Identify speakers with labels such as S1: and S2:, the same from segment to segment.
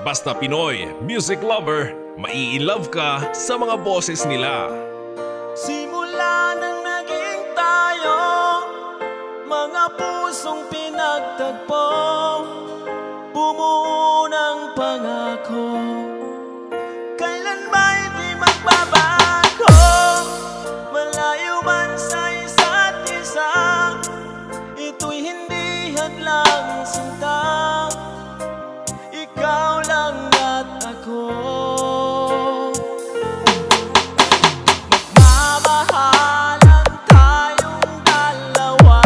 S1: Basta Pinoy Music Lover, mai-love ka sa mga boses nila.
S2: Simula nang naging tayo, mga pusong pinagtagpo, bumuo ng pangako, kailan ba'y di magbabago? Malayo man sa isa't isa, ito'y hindi hadlang sinta. Ikaw lang at ako, magmamahalan tayong dalawa.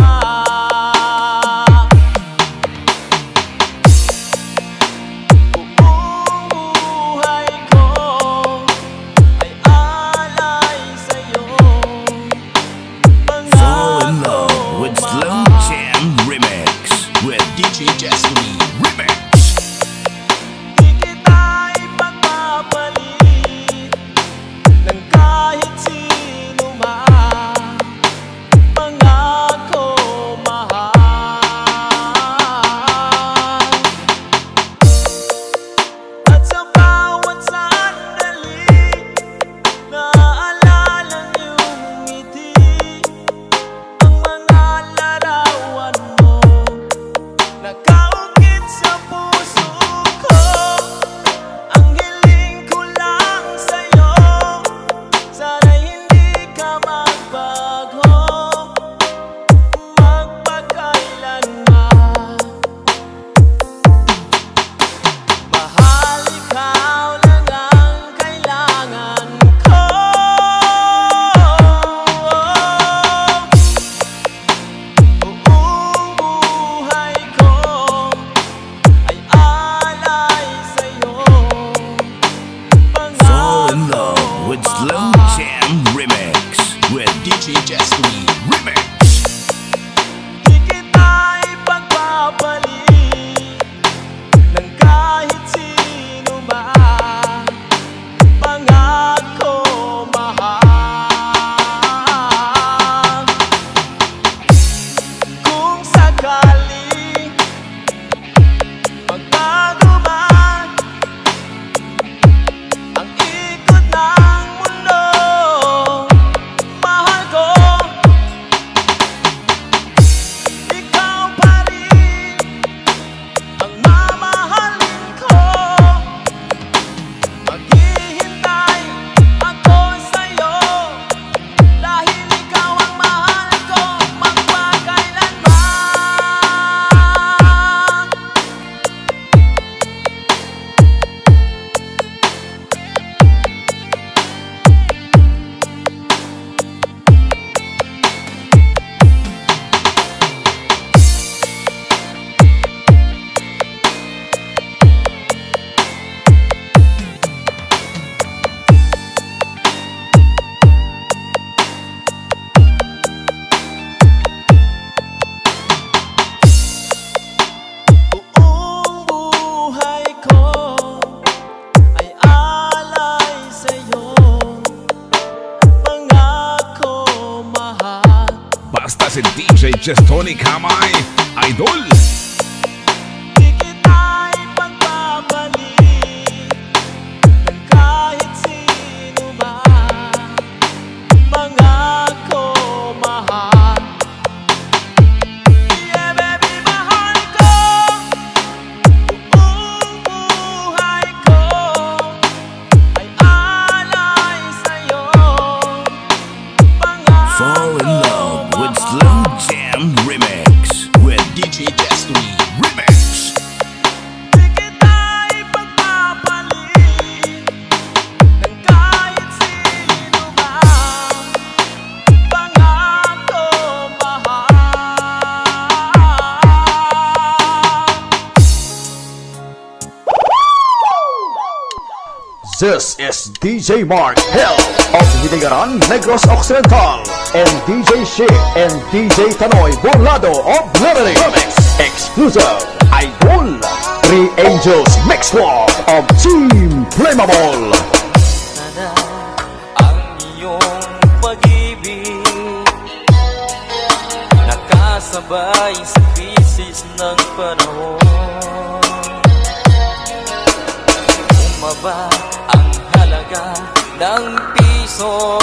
S2: Buhay ko ay alay sa'yo.
S3: Fall in love with Slow Jam Remix with DJ Jessie Remix. Slow Jam Remix with DJ Jessie Remix.
S2: Di kita ipagpapalit ng kahit sino man, pangako mahal. Kung sakaling magbago man ang ikot ng mundo, mahal ko, ikaw pa rin ang mamahalin ko. Maghihintay ako sa'yo dahil ikaw ang mahal ko magpakailanman. Buong buhay ko ay alay sa'yo, pangako mahal.
S1: Basta si DJ Jestoni Kamay, idol.
S2: Di kita ipagpapalit ng kahit sino man, pangako mahal. Yeah baby, mahal ko, buong buhay ko ay alay sa'yo, pangako
S3: Fall in love with Slow Jam Remix with DJ Jessie Remix.
S2: Di kita ipagpapalit ng kahit sino man, pangako mahal.
S4: This is DJ Mark Hill of Hilingaran, Negros Occidental, and DJ Shea and DJ Tanoy Burlado of Liberty. Exclusive Idol 3 Angels Mix Walk of Team Flammable.
S2: Sana ang iyong pag-ibig nakasabay sa krisis ng panahon. ba ang halaga ng piso?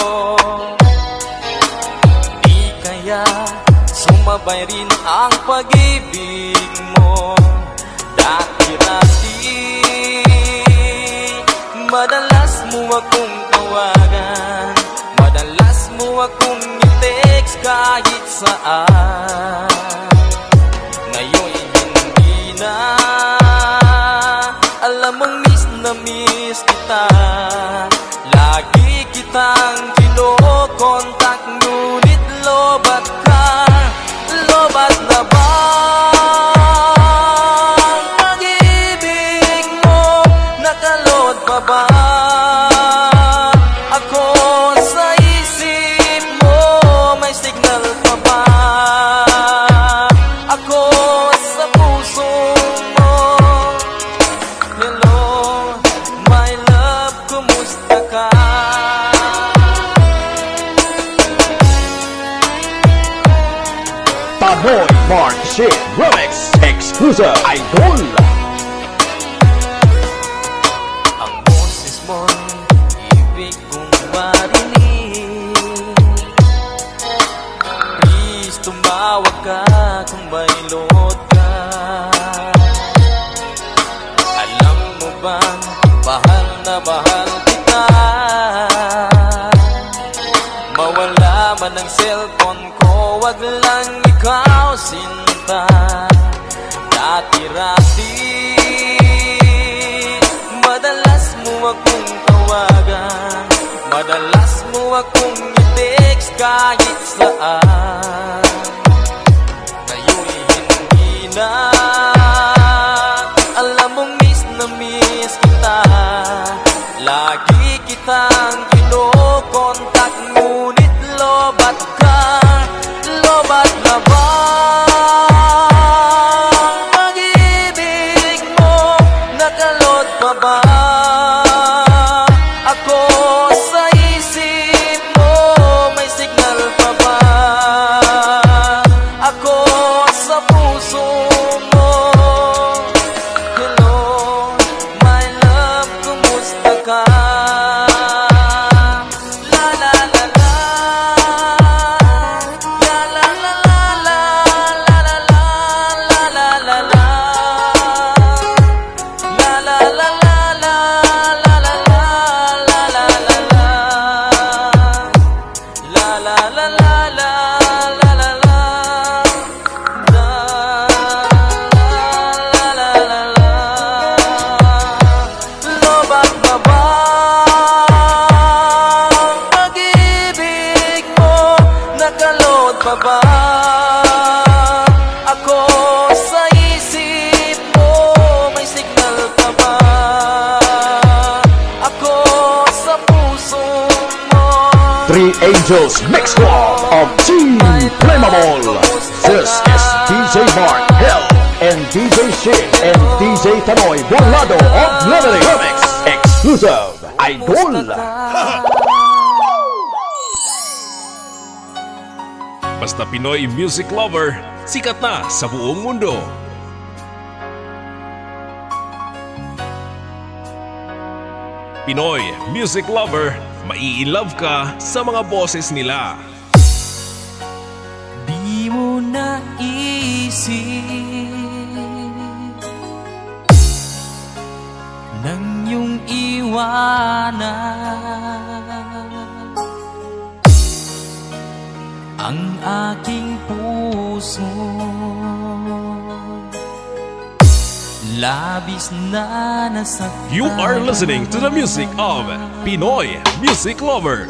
S2: Di kaya sumabay rin ang pag-ibig mo dati-dati. Madalas mo akong tawagan, madalas mo akong i-text kahit saan. Ngayon hindi na, alam mong miss na miss kita. Lagi kitang kino-contact, ngunit lobat ka. Lobat na ba ang pag-ibig mo? Nakalod pa ba ako sa isip mo? May signal pa ba ako sa puso mo? Hello, my love, kumusta ka?
S4: Tanoy Partnership Remix Exclusive Idol.
S2: Ang boses mo'y ibig kong marinig. Please tumawag ka kung may load ka. Alam mo ba, bahal na bahal kita. Mawala man ang cellphone ko, wag lang ikaw sinta. Dati-rati madalas mo akong tawagan, madalas mo akong i-text kahit saan. Ngayon hindi na, alam mong miss na miss kita. Lagi kitang kino-contact, ngunit lobat ka. Lobat na ba ang pag-ibig mo? Nakalot pa ba ako sa isip mo? May signal pa ba ako sa puso mo? Hello, my love, kumusta ka? La la la la, la la la la, la la la la, la la la, la la la la, la la la la, la la la la, la la la la, la la la la, la la la la. Lobat na ba ang pag-ibig mo? Nakalod pa ba ako sa isip mo? May signal pa ba ako sa puso mo?
S4: Three Angels Mix Club of Team Flammable. This is DJ Mark Hill and DJ Shit and DJ Tanoy Borlado of Liberty Remix Exclusive Idol.
S1: Basta Pinoy music lover, sikat na sa buong mundo. Pinoy music lover, mai-love ka sa mga boses nila.
S2: Di mo naisip nang iyong iwanan ang aking puso. Labis na nasaktan.
S1: You are listening to the music of Pinoy music lover.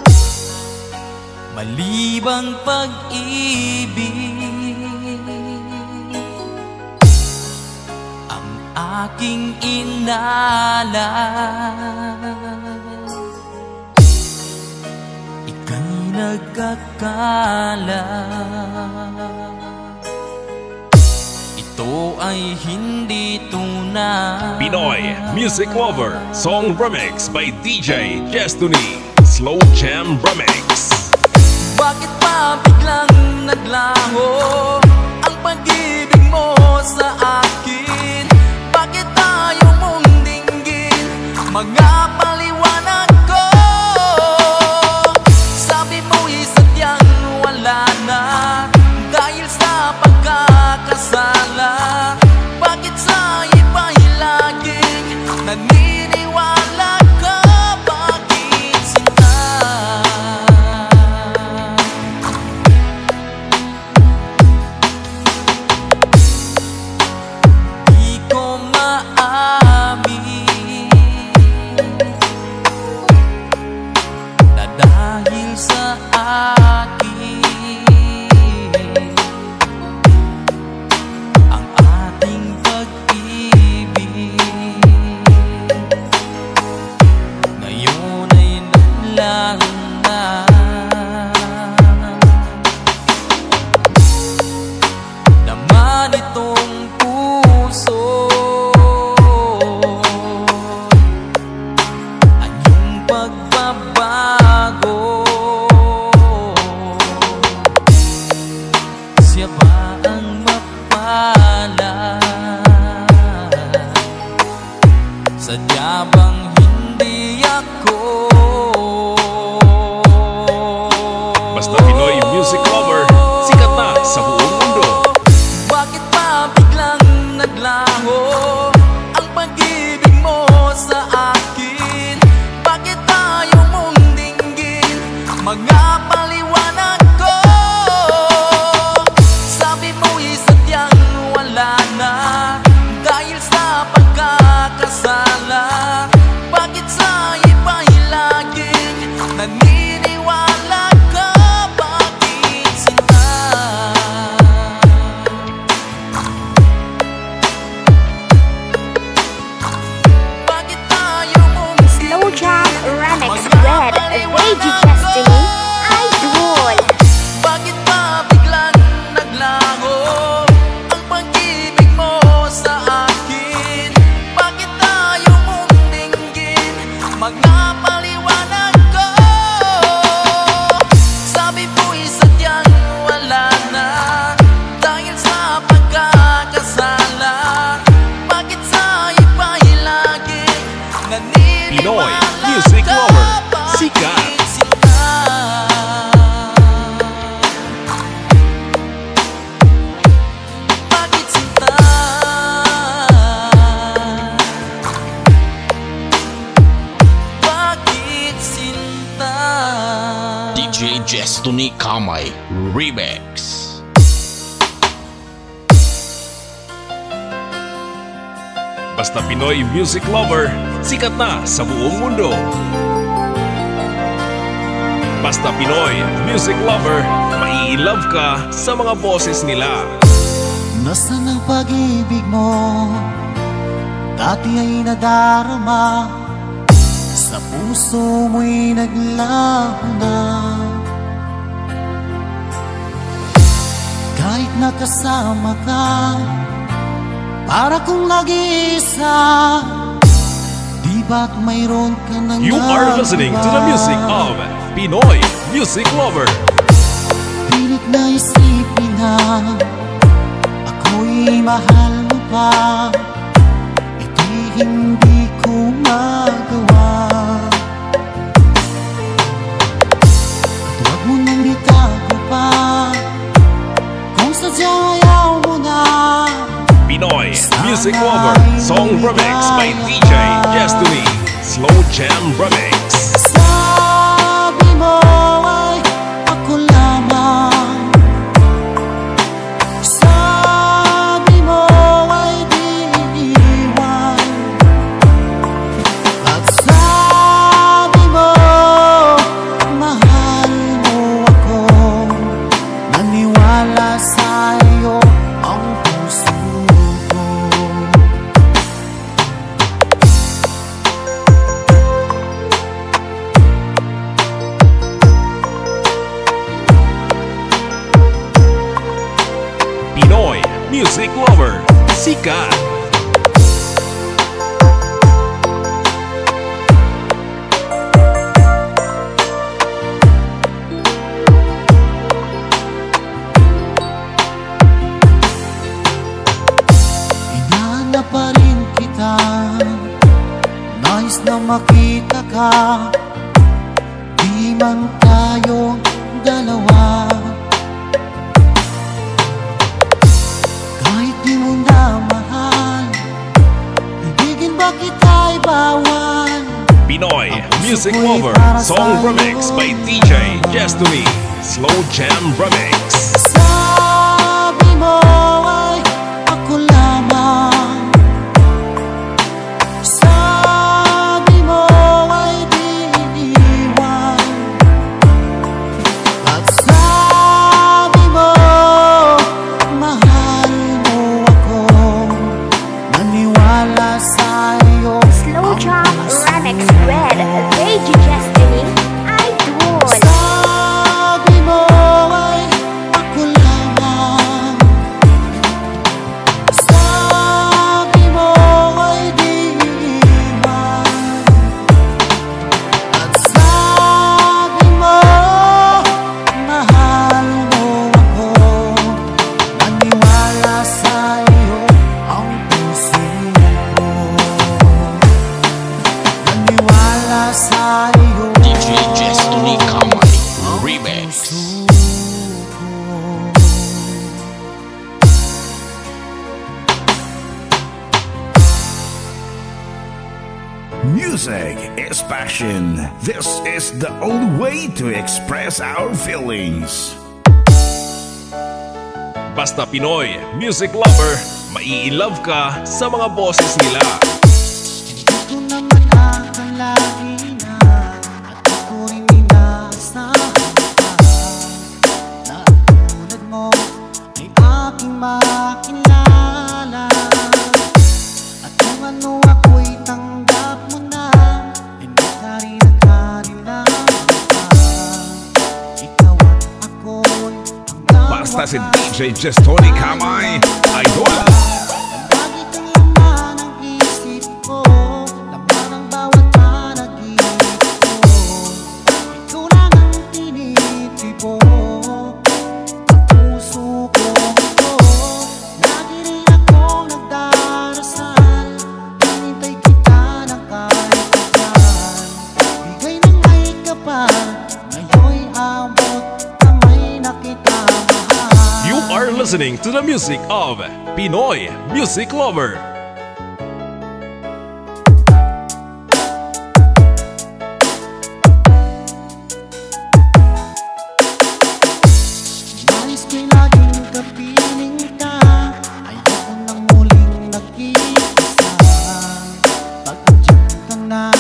S2: Malibang pag-ibig ang aking inalan. Ika'y nagkakala ito ay hindi tunay.
S1: Pinoy music lover, song remix by DJ Destiny, Slow Jam Remix.
S2: Bakit pa biglang naglaho ang pag-ibig mo sa akin? Bakit tayo mong dinggin mga paliwanag ko. Sabi mo'y sadyang wala na dahil sa pagkakasala. Bakit sa iba'y laging naniniwala ka? Bakit sinta? Di ko maamin na dahil sa akin ang ating pag-ibig ngayon ay naglaho na. Naman itong puso anyong pagbabago. Siya ba ang mapala? Sadya bang hindi ako?
S1: Basta Pinoy music lover, sikat na sa buong mundo.
S2: Bakit pa biglang naglaho ang pag-ibig mo sa akin? Bakit tayo mong dinggin mga paliwanag ko? Sabi mo'y sadyang wala na dahil sa pagkakasala. Bakit sa iba'y laging naniniwala ka? Bakit sinta? Bakit tayo mong
S5: Slow Jam Remix with DJ Destiny Idol.
S2: Bakit pa biglang naglaho ang pag-ibig mo sa akin? Bakit tayo mong dinggin mga paliwanag ko? Sabi mo'y sadyang wala na dahil sa pagkakasala. Bakit sa iba'y laging
S1: Pinoy
S2: naniniwala
S1: music
S2: ka?
S1: lover, sikat.
S2: Bakit sinta? Bakit sinta? Bakit sinta?
S3: DJ Destiny Kamay Remix.
S1: Basta Pinoy music lover, sikat na sa buong mundo. Basta Pinoy music lover, mai-love ka sa mga boses nila.
S6: Nasaan ang pag-ibig mo? Dati ay nadarama, sa puso mo'y naglaho na. Kahit nakasama ka, para kung nag-iisa, di ba't mayroon ka nang
S1: You are listening to the music of Pinoy music lover.
S6: Pilit na isipin na ako'y mahal mo pa, ito'y hindi ko magawa. At huwag mo nang bitago pa kung sadyang ayaw mo na.
S1: Pinoy music lover, song remix by DJ Destiny, Slow Jam Remix.
S6: Sabi mo ay ako lamang, sabi mo ay di iiwan, at sabi mo mahal mo ako. Naniwala sa'yo ang puso ko.
S1: Pinoy music lover, sikat.
S6: Hinahanap pa rin kita, nais na ka, di man tayong dalawa. Kahit di mo na mahal, ibigin ba kita'y bawal?
S1: Pinoy Music Lover Song Remix by DJ Destiny Slow Jam Remix.
S6: Sabi mo ay ako lamang, sabi mo ay di iniwan, at sabi mo mahal mo ako, naniwala sa'yo.
S5: Slow Jam Remix with DJ Destiny Idol.
S6: Sabi mo ay ako lamang, sabi mo ay di iiwan, at sabi mo mahal mo ako, naniwala sa'yo ang puso ko, naniwala sa'yo
S3: DJ Destiny Kamay Remix. Music is passion. This is the only way to express our feelings.
S1: Basta Pinoy Music Lover, mai-love ka sa mga boses nila.
S6: Hindi ko naman akalain na at ako rin inasahan pa na tulad mo ay aking makilala, at kung ano ako'y tanggap mo na, hindi ka rin nagkarilang pa. Ikaw at ako'y hanggang
S1: Basta si DJ Destiny Kamay Idol.
S6: lagi kang laman ng isip ko, laman ng bawat panaginip ko. Ikaw lang ang tinitibok ang puso ko ito. Lagi rin akong nagdarasal, hinintay kita ng kahit kailan. Bigay ng may kapal, ngayon'y abot kamay na kita mahal.
S1: You are listening to the music of Pinoy Music Lover.
S6: Nais ko'y laging kapiling ka, ayoko nang muling nakikisa. Pag andyan ka na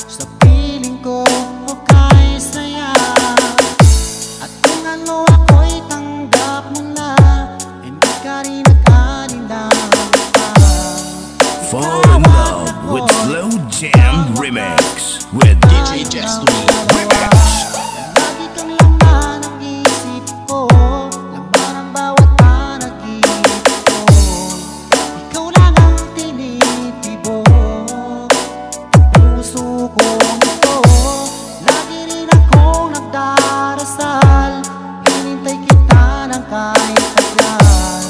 S6: sa piling ko, okay saya. At kung ano ako'y tanggap mo na, hindi ka rin nag-alinlangan pa.
S3: Fall in love with Slow Jam Remix with DJ Destiny Remix.
S6: Lagi kang laman ng isip ko, laman ang bawat panaginip ko. Ikaw lang ang tinitibok ang puso ko ito. Lagi rin akong nagdarasal, hinintay kita ng kahit kailan.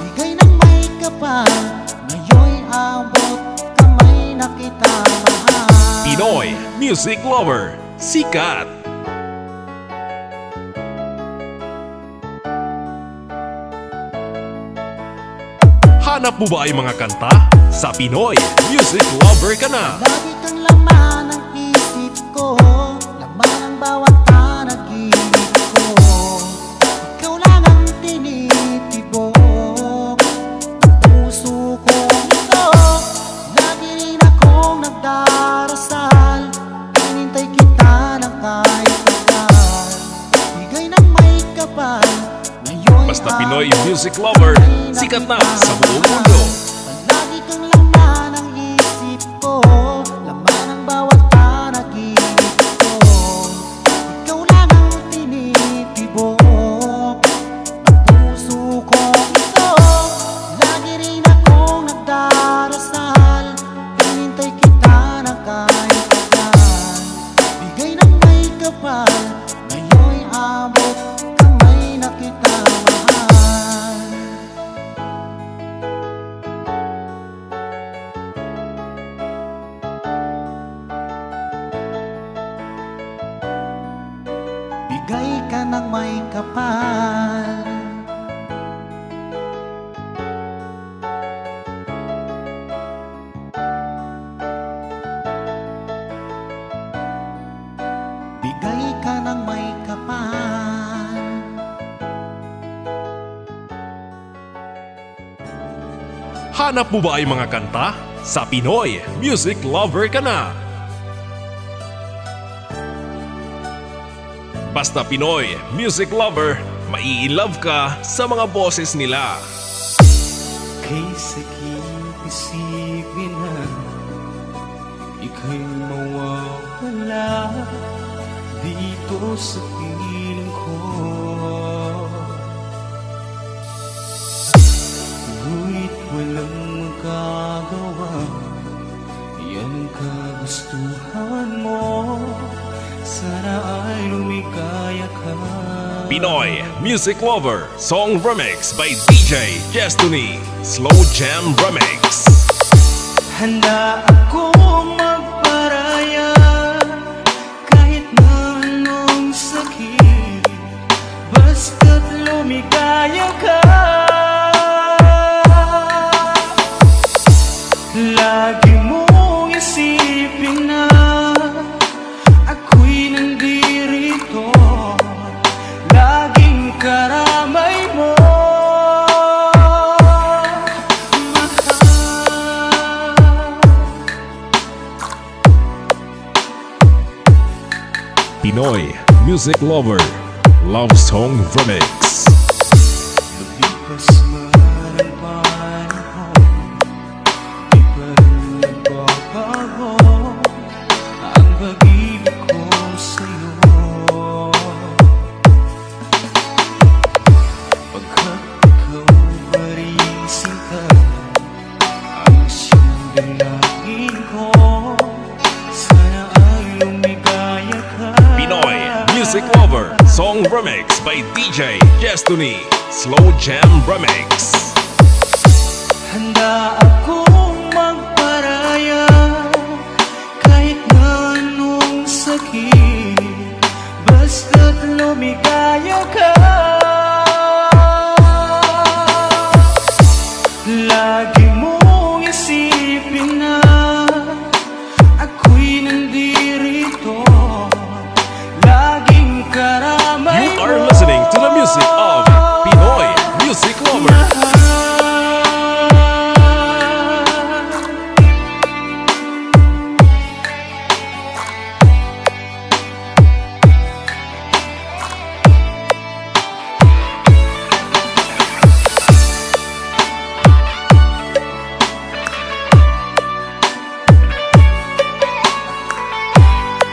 S6: Bigay ng may kapal, ngayon'y abot kamay na kita mahal.
S1: Pinoy Music Lover, sikat. Hanap mo ba ay mga kanta? Sa Pinoy Music Lover ka na.
S6: Lagi kang laman ng isip ko, laman ang bawat panaginip ko. Ikaw lang ang tinitibok ang puso ko ito. Lagi rin akong nagdarasal, hinintay kita ng kahit kailan. Bigay ng may kapal, ngayon'y
S1: Basta Pinoy Music Lover, sikat na sa buong mundo.
S6: Lagi kang laman ng isip ko, laman ang bawat panaginip ko. Ikaw lang ang tinitibok ang puso ko ito. Lagi rin akong nagdarasal, hinintay kita ng kahit kailan. Bigay ng may kapal, ngayon'y abot kamay na kita mahal. bigay ka ng may kapal. Bigay ka ng may kapal.
S1: Hanap mo ba ay mga kanta? Sa Pinoy Music Lover ka na! Basta Pinoy Music Lover, mai-love ka sa mga boses nila.
S6: Kay sakit isipin na ika'y mawawala dito sa piling ko. Ngunit walang magagawa, yan ang kagustuhan mo. Sana ay lumikaya ka.
S1: Pinoy Music Lover Song Remix by DJ Destiny Slow Jam Remix.
S6: Handa akong magparaya kahit na anong sakit, basta't lumikaya ka. Lagi mong isipin na ako'y nandirito, laging karamay mo.
S1: Pinoy Music Lover Love Song Remix.
S6: Lumipas man ang panahon, di pa rin nagbabago ang pag-ibig ko sa'yo. Pagkat ikaw pa rin sinta, ang siyang dalangin ko. Sana ay lumigaya ka.
S1: Pinoy Music Lover Song Remix by DJ Destiny Slow Jam Remix.
S6: Handa akong magparaya kahit na anong sakit, basta't lumigaya ka. Lagi mong isipin na ako'y nandirito, laging karamay
S1: You are listening to the music of Pinoy Music Lover.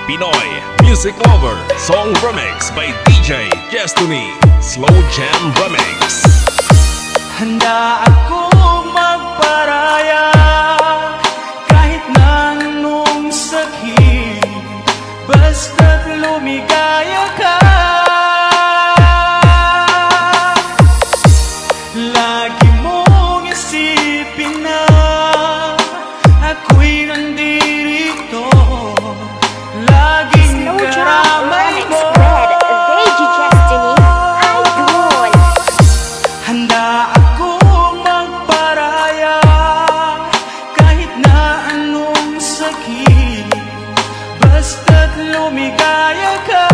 S1: Pinoy Music Lover Song Remix by DJ Destiny Slow Jam Remix.
S6: Handa akong magparaya kahit na anong sakit, basta't lumigaya ka. Lagi mong isipin na ako'y nandirito, laging
S5: Slow Jam
S6: karamay
S5: Remix
S6: mo.
S5: with DJ Destiny Idol.
S6: Handa akong magparaya kahit na anong sakit, basta't lumigaya ka.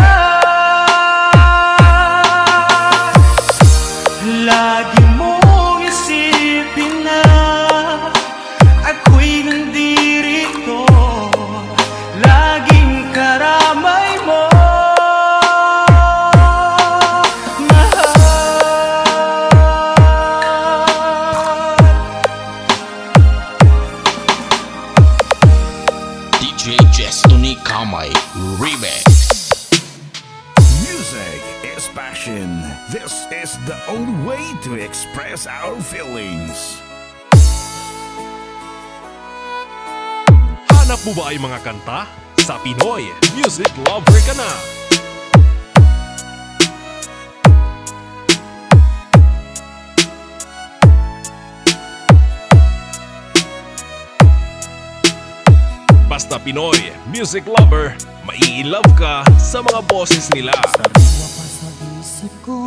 S6: Lagi mong isipin na ako'y nandirito, laging karamay mo.
S3: DJ Destiny Kamay Remix.
S7: Music is passion. This is the only way to express our feelings.
S1: Hanap mo ba ay mga kanta? Sa Pinoy Music Lover ka na! Basta Pinoy Music Lover, Mai-love ka sa mga boses nila.
S6: Sariwa pa sa isip ko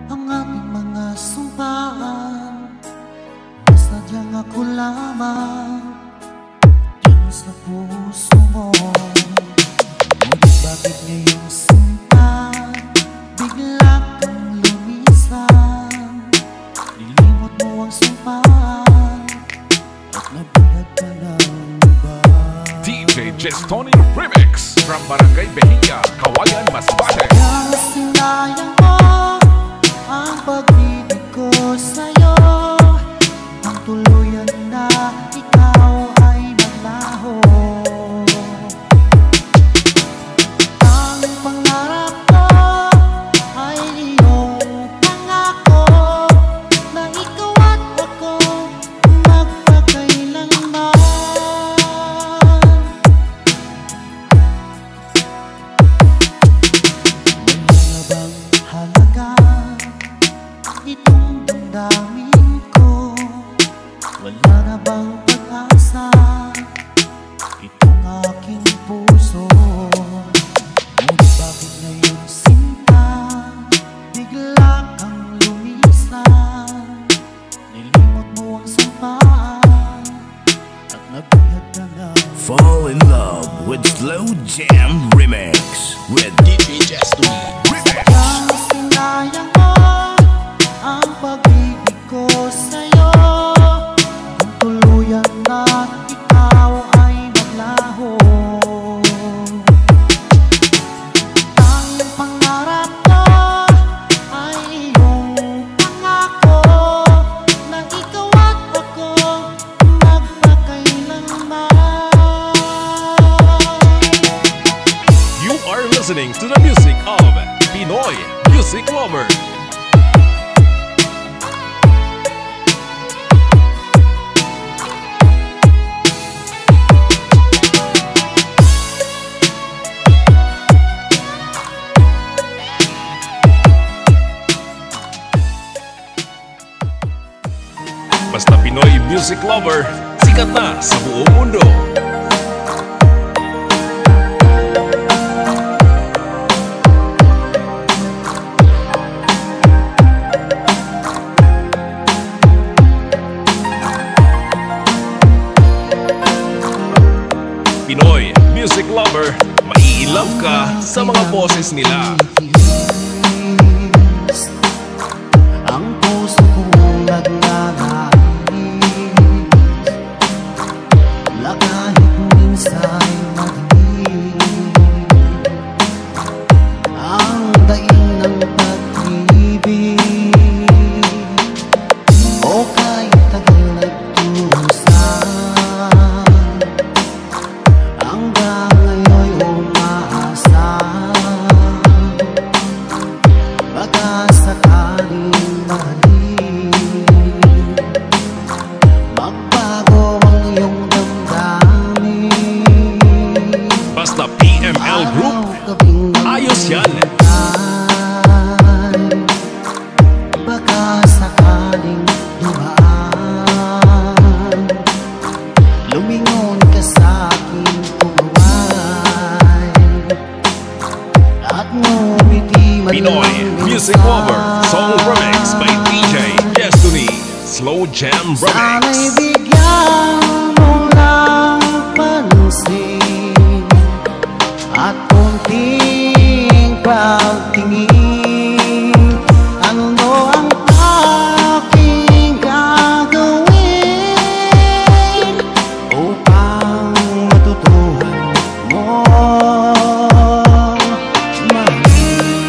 S6: ang ating mga sumpaan. Sadyang ako lamang dyan sa puso mo. Ngunit bakit ngayong sinta bigla kang lumisan? Nilimot mo ang sumpaan at nabihag ka ng iba.
S1: DJ Jestoni Remix from Barangay Behia, Kawayan, Masbate.
S6: Sadyang sinayang mo ang pag-ibig ko sa'yo. Ang tuluyan na ikaw ay naglaho. Ang pangarap ko ay iyong pangako na ikaw at ako magpakailanman. Wala na bang halaga itong damdamin ko? Wala na bang pag-asa itong aking puso? Ngunit bakit ngayon sinta bigla kang lumisan? Nilimot mo ang sampaan at nabihag ka na.
S3: Fall in love with Slow Jam Remix with DJ Jestoni Remix.
S6: Sadyang sinayang mo ang pag-ibig ko sa'yo. Kung tuluyan na ikaw ay naglaho. Tanging pangarap ko ay iyong pangako na ikaw at ako magpakailanman.
S1: You are listening to the music of Pinoy Music Lover. Basta Pinoy Music Lover, sikat na sa buong mundo. Pinoy Music Lover, mai-love ka sa mga boses nila.
S6: Ang puso kong nagnanais na kahit minsan madilim ang daing ng pag-ibig o kahit tagal nagturusan hanggang ngayon'y umaasa. Baka sakaling mahalin, magbago ang iyong damdamin.
S1: Basta PML Group, ayos yan.
S6: Baka sakaling dumaan, lumingon ka sa aking puway at ngumiti man
S1: Pinoy
S6: lang
S1: Music Lover, song remix by DJ Jestoni, Slow Jam
S6: Sana'y
S1: Remix.
S6: bigyan mo lang pansin at kunting pagtingin. Ano ang aking gagawin upang matutuhan mo mahalin?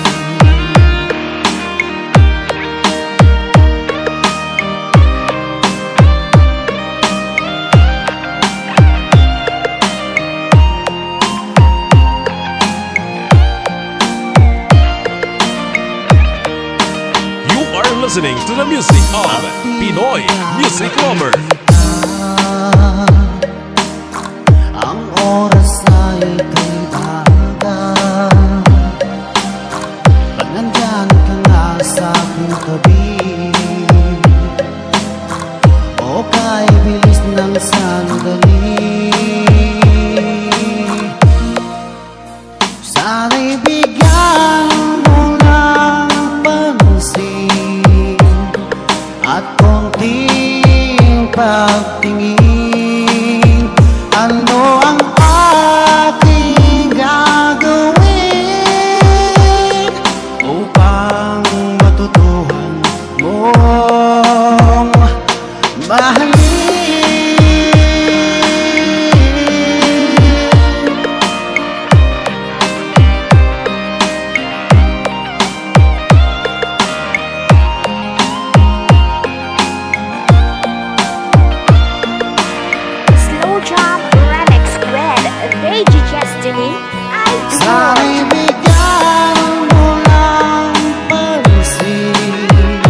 S1: You are listening to the music of Pinoy Music Lover.
S6: Ang oras ay kailangan pag nandyan ka nga sa aking tabi, o kay bilis ng sandali Sana'y bigyan mo ng pansin at konting pagtingin. Ano ang aking gagawin upang matutuhan mong mahalin?
S5: Slow Jam Remix with DJ Destiny.
S6: Sana'y
S5: Idol.
S6: bigyan mo ng pansin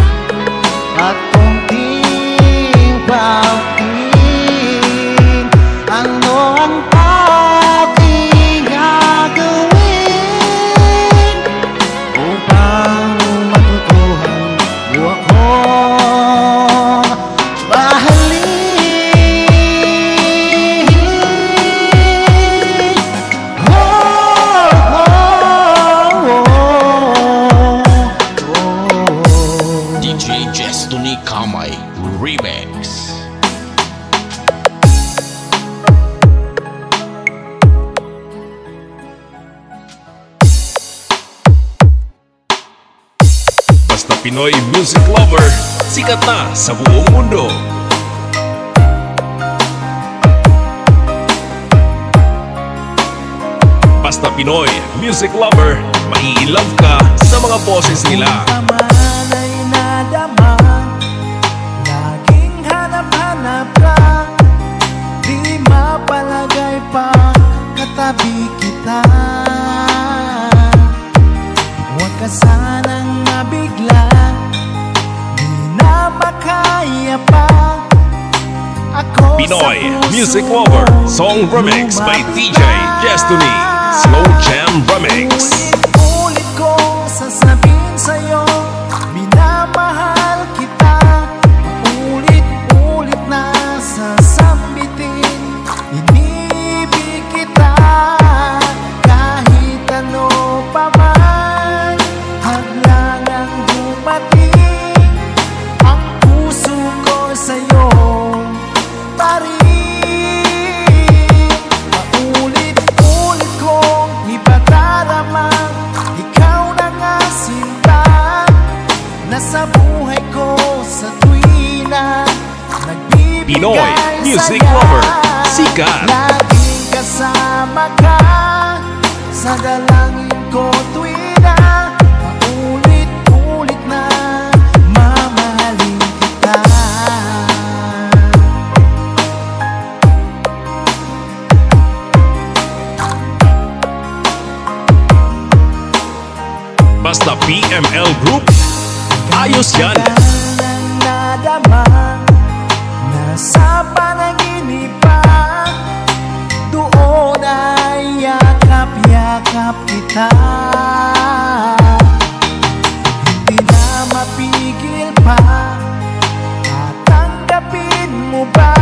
S6: at konting pagtingin. Ano ang aking gagawin upang matutuhan mo akong mahalin?
S3: DJ Destiny Kamay Remix.
S1: Basta Pinoy music lover, sikat na sa buong mundo. Basta Pinoy music lover, mai-love ka sa mga boses nila.
S6: Naman ay nadama, laging hanap-hanap ka, di mapalagay pa katabi kita. Huwag ka sanang mabigla, di na makaya pa. Ako
S1: Pinoy
S6: sa
S1: music
S6: puso
S1: lover,
S6: mo,
S1: song remix by DJ
S6: lumapit
S1: Destiny,
S6: ka.
S1: Slow Jam Remix.
S6: Ulit-ulit kong sasabihin sa'yo, minamahal kita. Ulit-ulit na sasambitin, inibig kita. Kahit ano pa man, hadlangang dumating, ang puso ko sa'yo pa rin. Paulit-ulit kong ipadarama, ikaw na nga sinta. Nasa buhay ko sa tuwina, nagbibigay
S1: Pinoy music
S6: saya.
S1: lover, sikat.
S6: Laging kasama ka sa dalangin ko tuwina. Paulit-ulit na mamahalin kita.
S1: Basta PML Group, ayos yan.
S6: Nang nadama, nasa panaginip pa, doon ay yakap-yakap kita. Hindi na mapigil pa, tatanggapin mo ba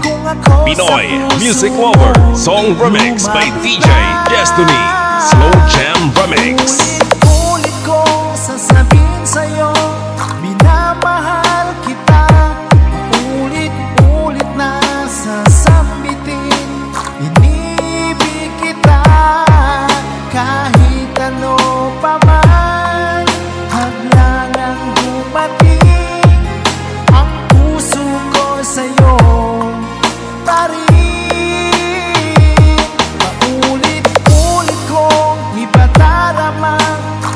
S6: kung ako
S1: Pinoy
S6: sa puso
S1: music
S6: mo
S1: lover, song remix by
S6: lumapit
S1: DJ
S6: ka?
S1: Destiny, Slow Jam Remix.
S6: Ulit-ulit kong sasabihin sa'yo, minamahal kita. Ulit-ulit na sasambitin, inibig kita. Kahit ano pa man, hadlangang dumating, ang puso ko sa'yo pa rin. Paulit-ulit kong ipadarama,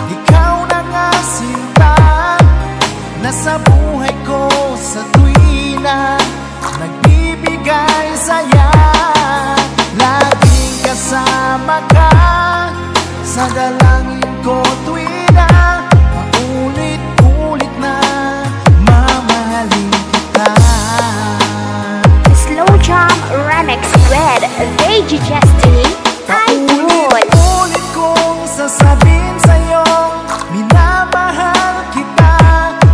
S6: ikaw na nga sinta. Nasa buhay ko sa tuwina, nagbibigay saya. Laging kasama ka sa dalangin ko tuwina. Paulit-ulit na mamahalin kita.
S5: Slow Jam Remix with DJ Destiny. Idol.
S6: Ulit-ulit kong sasabihin sa'yo, minamahal kita.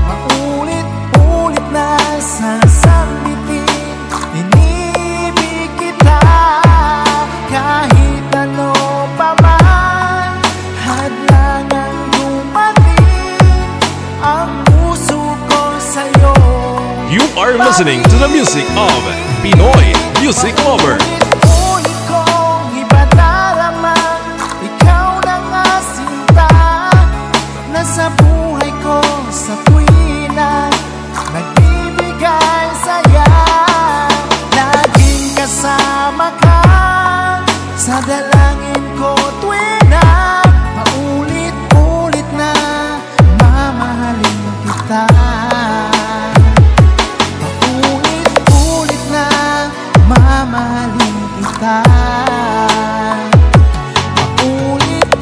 S6: Paulit-ulit na sasambitin, inibig kita. Kahit ano pa man,
S1: are listening to the music of Pinoy Music Lover.
S6: Ulit kong ipadarama, ikaw na nga sinta, nasa buhay ko sa tuwina, nagbibigay saya. Laging kasama ka sa dalangin ko tuwina, paulit-ulit na mamahalin kita. Paulit-ulit na mamahalin kita.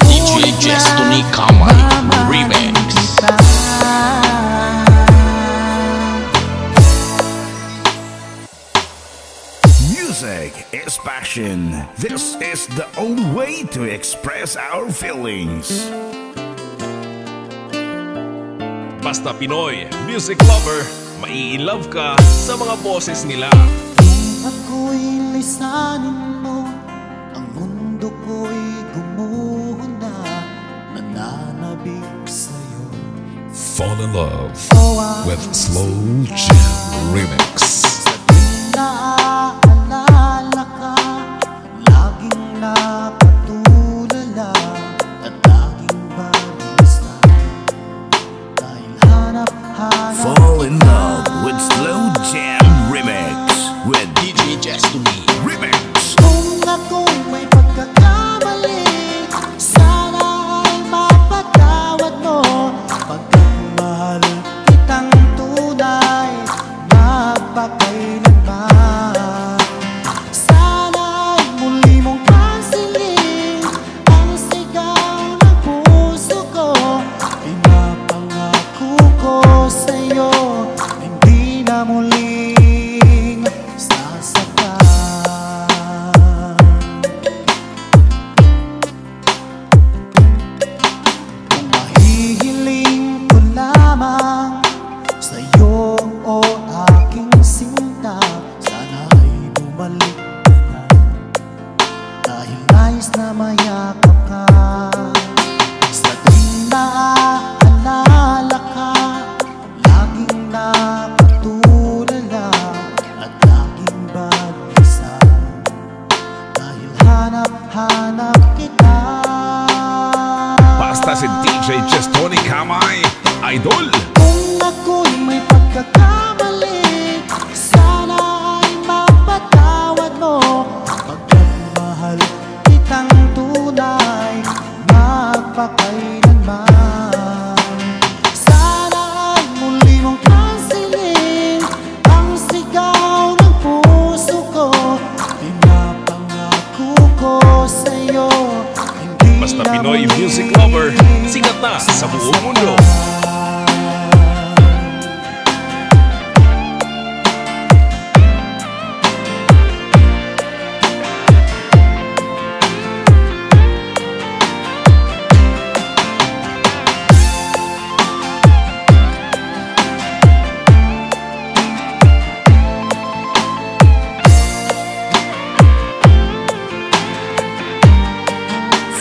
S3: DJ Destiny Kamay Remix.
S7: Music is passion. This is the only way to express our feelings.
S1: Basta Pinoy Music Lover, mai-love ka sa mga boses nila.
S6: Ako'y lisanin mo, ang mundo ko'y gumuhuna, nananabik sa'yo.
S1: Fall in love
S6: Oh,
S1: with Slow Jam Remix.
S6: naaalala ka, laging nakatulala, at laging balisa. Dahil hanap-hanap
S7: Fall in love with Slow Jam Remix with
S3: DJ Destiny
S7: Remix.
S6: kung ako'y may pagkakamali, sana ay mapatawad mo. Pagkat mahal kitang tunay, mapakailanman. Sana ay muli mong pasilin ang sigaw ng puso ko. Pinapangako ko sa'yo, hindi na muling sasaktan. Kung mahihiling ko lamang sa'yo, o aking sinta, sana ay bumalik ka na, dahil nais na mayakap ka. Sa tuwing naaalala ka, laging nakatulala, at laging balisa. Dahil hanap-hanap kita.
S1: Basta si DJ Destiny Kamay, idol.
S6: Kung ako'y may pagkakamali, sana ay mapatawad mo. Pagkat mahal kitang tunay, magpakailanman. Sana ay muli mong pansinin ang sigaw ng puso ko. Pinapangako ko sa'yo, hindi
S1: Basta
S6: na
S1: Pinoy
S6: muling
S1: Music Lover, sikat na sa buong mundo.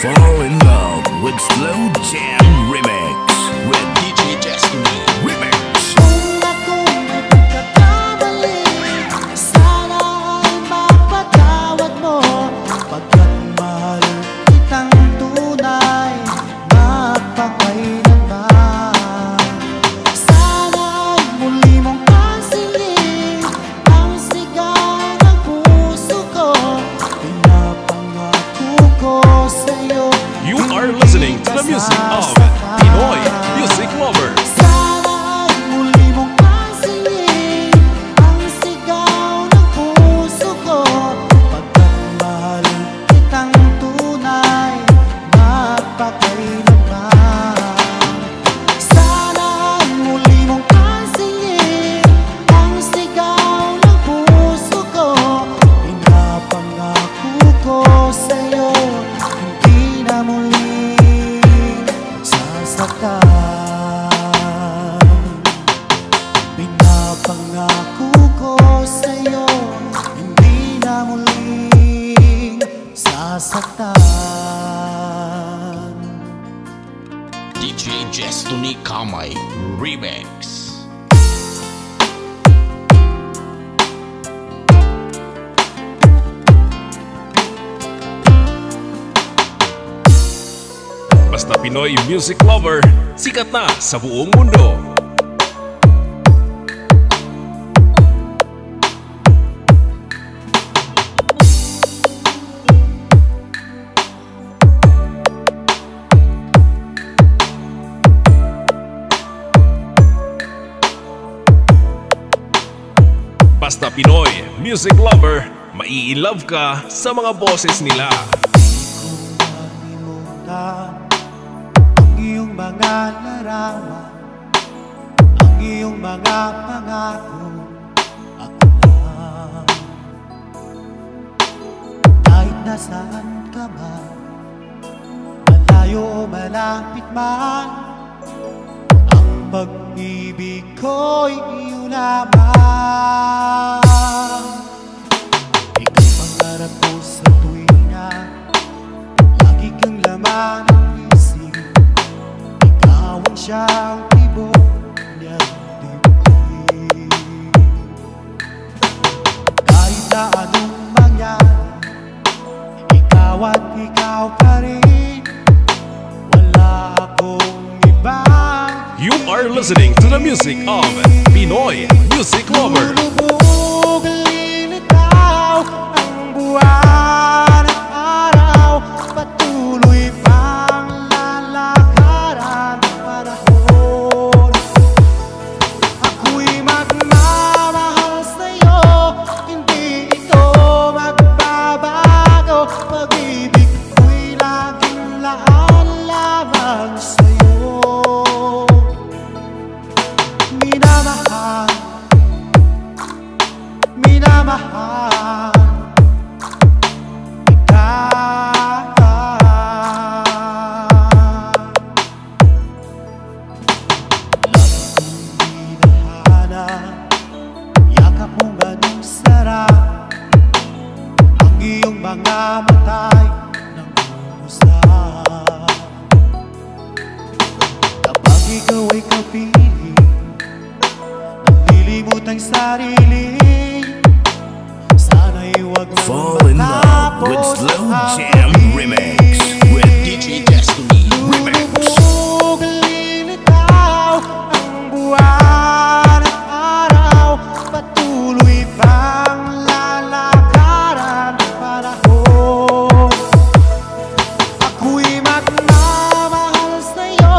S7: Fall in love with Slow Jam Remix with
S3: DJ Destiny
S7: Remix.
S6: Kung ako'y may pagkakamali, sana ay mapatawad mo. Pagkat mahal kitang tunay, magpakailanman. Sana ay muli mong pansinin ang sigaw ng puso ko. Pinapangako ko sa'yo,
S1: You are listening to the music of Pinoy Music Lover.
S6: sana ay muli mong pansinin ang sigaw ng puso ko. Pagkat mahal kitang tunay, magpakailanman. Sana ay muli mong pansinin ang sigaw ng puso ko. Pinapangako ko sa'yo, hindi na muling sasaktan. Pinapangako ko sa'yo, hindi na muling sasaktan.
S3: DJ Destiny Kamay Remix.
S1: Basta Pinoy music lover, sikat na sa buong mundo. Basta Pinoy music lover, mai-love ka sa mga boses nila.
S6: Ang iyong mga larawan, ang iyong mga pangako, ako lang. Kahit nasaan ka man, malayo o malapit man, ang pag-ibig ko'y iyo lamang. Ikaw pangarap ko sa tuwina, lagi kang laman ng isip. Ikaw ang siyang tibok niyang dibdib. Kahit na anong mangyari, ikaw at ikaw pa rin. Wala akong ibang.
S1: You are listening to the music of Pinoy music lover.
S6: Lulubog ang lilitaw ang buwan at araw, patuloy pang lalakaran ang panahon. Ako'y magmamahal sa'yo, hindi ito magbabago. Pag-ibig ko'y laging laan lamang sa'yo. Minamahal, minamahal ikaw. Lagi kong hinahanap, yakap mong ganong sarap, ang iyong mga matay ng usap. Kapag ikaw ay kapiling, nalilimot ang sarili, sana'y huwag nang
S3: Fall in love with
S6: matapos
S3: Slow
S6: ang
S3: Jam Remix with DJ Destiny Remix.
S6: Lulubog ang lilitaw ang buwan at araw, patuloy pang lalakaran ang panahon. Ako'y magmamahal sa'yo,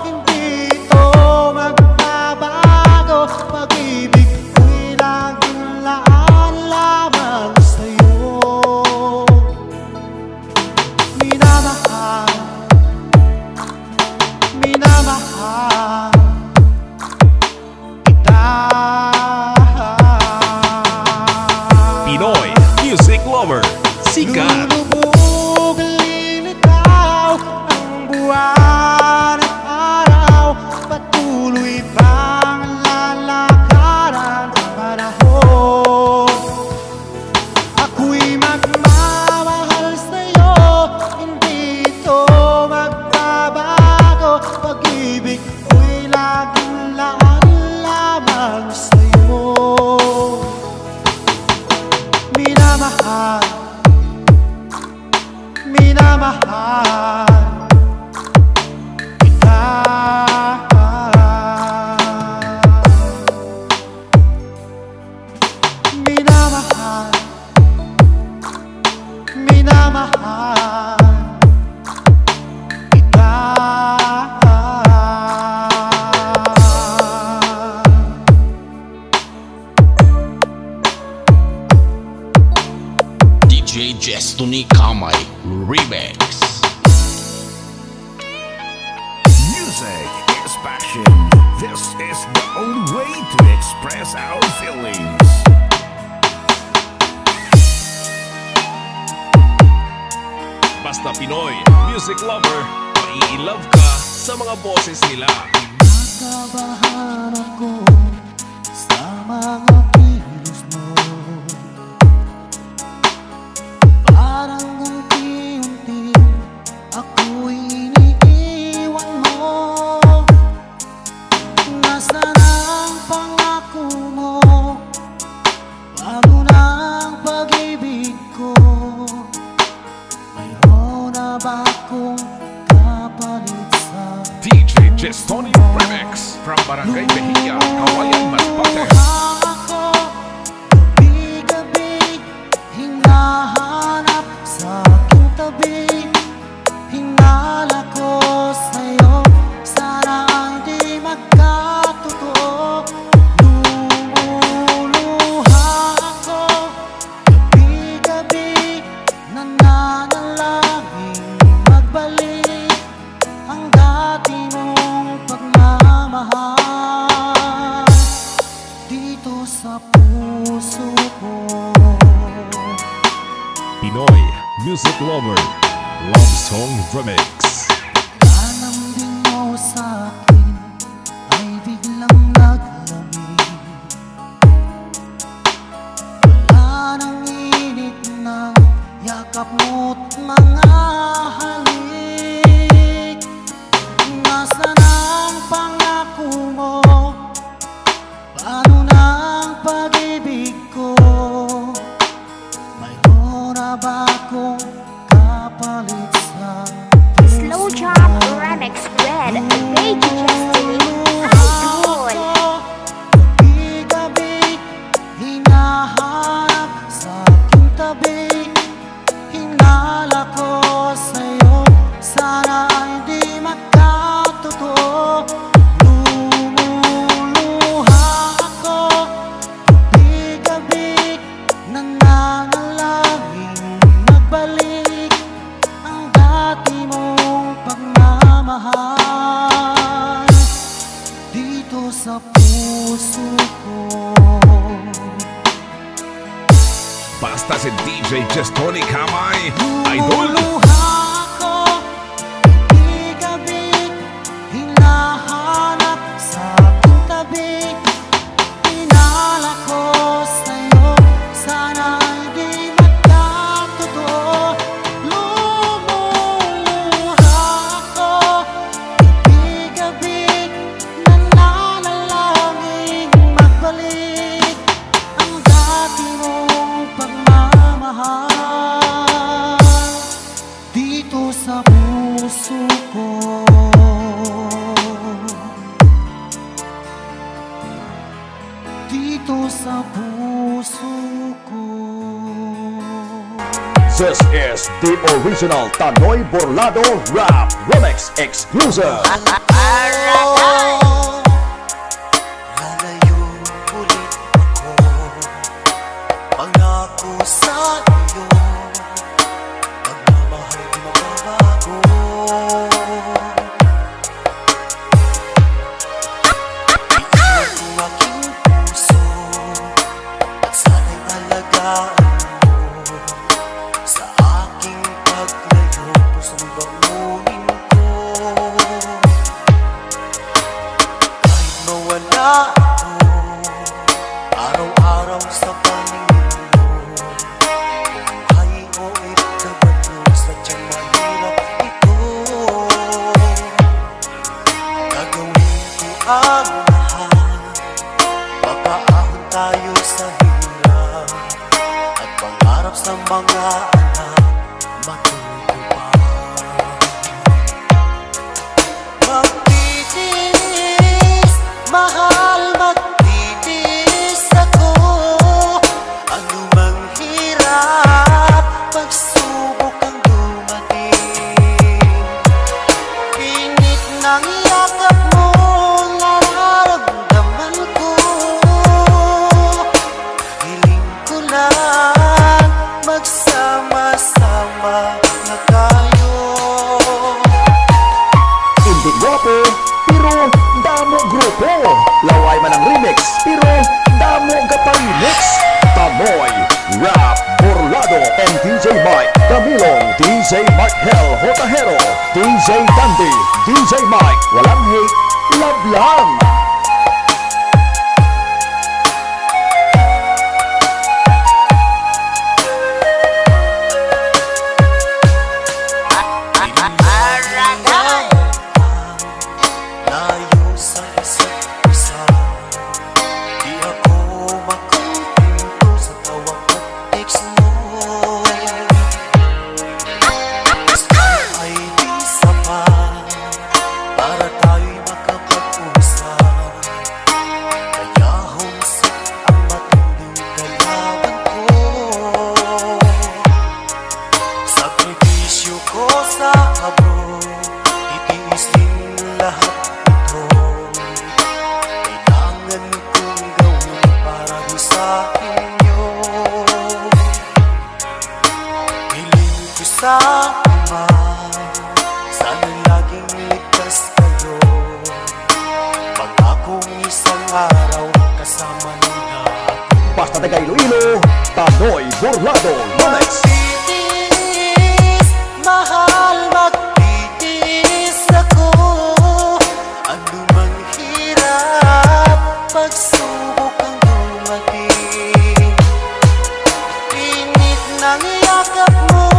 S6: hindi ito magbabago. Pag-ibig ko'y laging laan lamang sa'yo. Minamahal, minamahal kita.
S1: Pinoy music lover, sikat.
S6: Lulubog ang lilitaw ang buwan at araw, patuloy pang lalakaran ang panahon. Ako'y magmamahal sa'yo, hindi ito magbabago. Pag-ibig ko'y laging laan lamang sa'yo. Minamahal, minamahal kita. Minamahal, minamahal kita.
S3: DJ Destiny Kamay Remix. Music is passion. This is the only way to express our feelings.
S1: Basta Pinoy music lover, mai-love ka sa mga boses nila.
S6: Nakabahan ako sa mga kilos mo, parang unti-unti ako'y iniiwan mo. Nasaan ang pangako mo, bago na ang pag-ibig ko? Mayroon na ba akong kapalit?
S1: Jestoni Remix from Barangay Mejia, Kawayan, Masbate.
S6: Ako, gabi-gabi, hinahanap sa aking tabi. Hinala ko sa'yo, sana hindi magkatotoo. Lumuluha ako, gabi-gabi, nananalangin magbalik ang dati mong pagmamahal dito sa puso ko.
S1: Pinoy Music Lover Love Song Remix.
S6: Lalambing mo sa'kin ay biglang naglamig. Wala nang init ng yakap mo't mga halik. Nasaan ang pangako mo? Paano na ang pag-ibig ko? Mayroon na ba akong kapalit sa
S5: Slow Jam Remix with Lady Destiny. Idol.
S6: gabi-gabi, hinahanap sa aking tabi. Hinala ko sa'yo, sana hindi magkatotoo. Lumuluha ako, gabi-gabi, nananalangin magbalik ang dati mong pagmamahal dito sa puso ko.
S1: Basta si DJ Jestoni Kamay, Idol.
S6: Lumuluha ako, gabi-gabi, hinahanap sa aking tabi. Hinala ko sa'yo, sana hindi magkatotoo. Lumuluha ako, gabi-gabi, nananalangin magbalik ang dati mong pagmamahal dito sa puso ko. Dito sa puso ko.
S4: This is the original Tanoy Burlado Rap Remix exclusive.
S6: Lalayo ulit ako, pangako sa iyo, pagmamahal di mababago. Iiwan ko aking puso at sana'y alagaan mo. Sa aking paglayo, pusong baunin ko. Kahit mawala ako, araw-araw sa paningin mo. Buhay o ikabalo, sadyang mahirap ito. Gagawin ko ang lahat, makaahon tayo sa hirap, at pangarap sa mga anak matutupad. Magtitiis, mahal, magtitiis ako. Ano mang hirap, pagsubok ang dumating. Init ng yakap mo, nararamdaman ko. Hiling ko lang, magsama-sama na tayo.
S4: Hindi gwapo, pero damo grupo. Laway man ang remix, pero damo kapalimix. Tanoy Rap Burlado and DJ Mike Camilong, DJ Mark Hell Hotahero, DJ Dandy, DJ Mike. Walang hate, love lang.
S6: Layo sa isa't isa, di ako makumpinto sa tawag at text mo. Ay di sapat para tayo'y lahat ito kailangan kong gawin para di sa inyo. Hiling ko sa Ama, sana laging ligtas kayo. Pag-akong isang araw kasama nila.
S4: Basta taga Iloilo, Tanoy Burlado Remix.
S6: Magtitiis, mahal, magtitiis ako. Ano mang hirap, pagsubok ang dumating. Init ng yakap mo,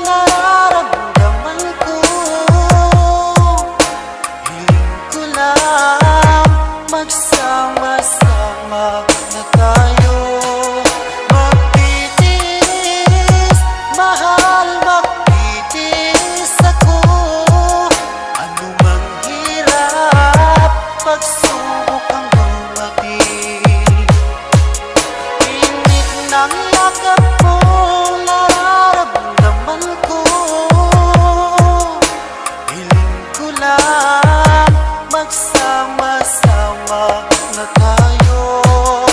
S6: nararamdaman ko. Hiling ko lang, magsama-sama na tayo. Magtitiis, mahal, magtitiis ako. Ano mang hirap, pagsubok ang dumating. Init ng yakap mo, nararamdaman ko. Hiling ko lang, magsama-sama na tayo.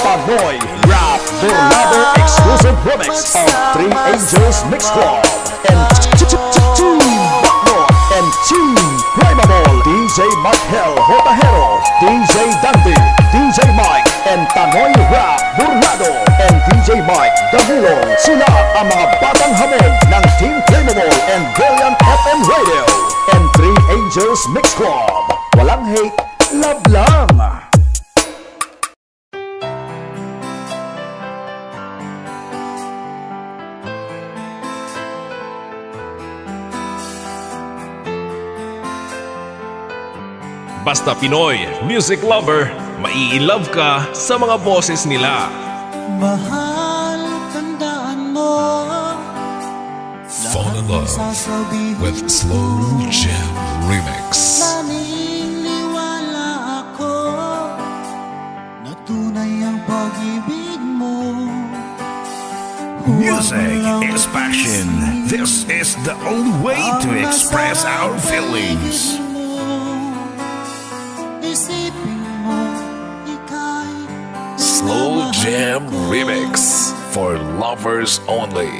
S4: Tanoy Rap Burlado exclusive remix of Three Angels Mix Club and Team Bakno and Team Primable, DJ Markel Hotahero, DJ Dandy, DJ Mike and Tanoy Rap Burlado and DJ Mike Davilo. Sila ang mga batang hamon ng Team Primable and Brilliant FM Radio and Three Angels Mix Club. Walang hate, love lang.
S1: Basta Pinoy Music Lover, mai-love ka sa mga boses nila.
S6: Mahal, tandaan mo,
S8: Fall in love with Slow Jam Remix.
S6: naniniwala ako na tunay ang pag-ibig mo.
S7: Music is passion. This is the only way to express our feelings.
S6: Isipin mo, ika'y
S8: Slow Jam Remix for lovers only.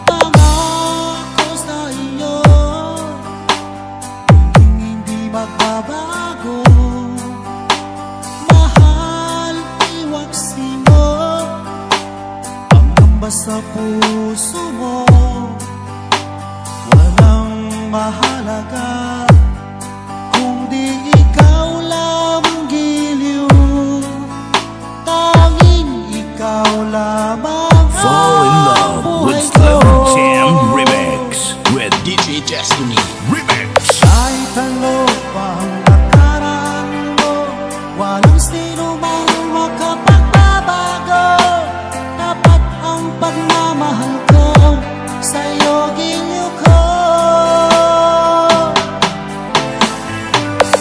S6: pangako sa iyo, hindi magbabago. Mahal, iwaksi mo ang hamba sa puso mo. Walang mahalaga kung di ikaw lamang giliw. Tanging ikaw lamang
S7: Fall in
S6: ang
S7: love with
S6: buhay
S7: Slow
S6: ko.
S7: Jam Remix with
S3: DJ Destiny.
S7: Remix.
S6: Kahit ano pa ang nakaraan mo, walang sino mang makapagbabago. Dapat ang pagmamahal ko sa'yo giliw ko.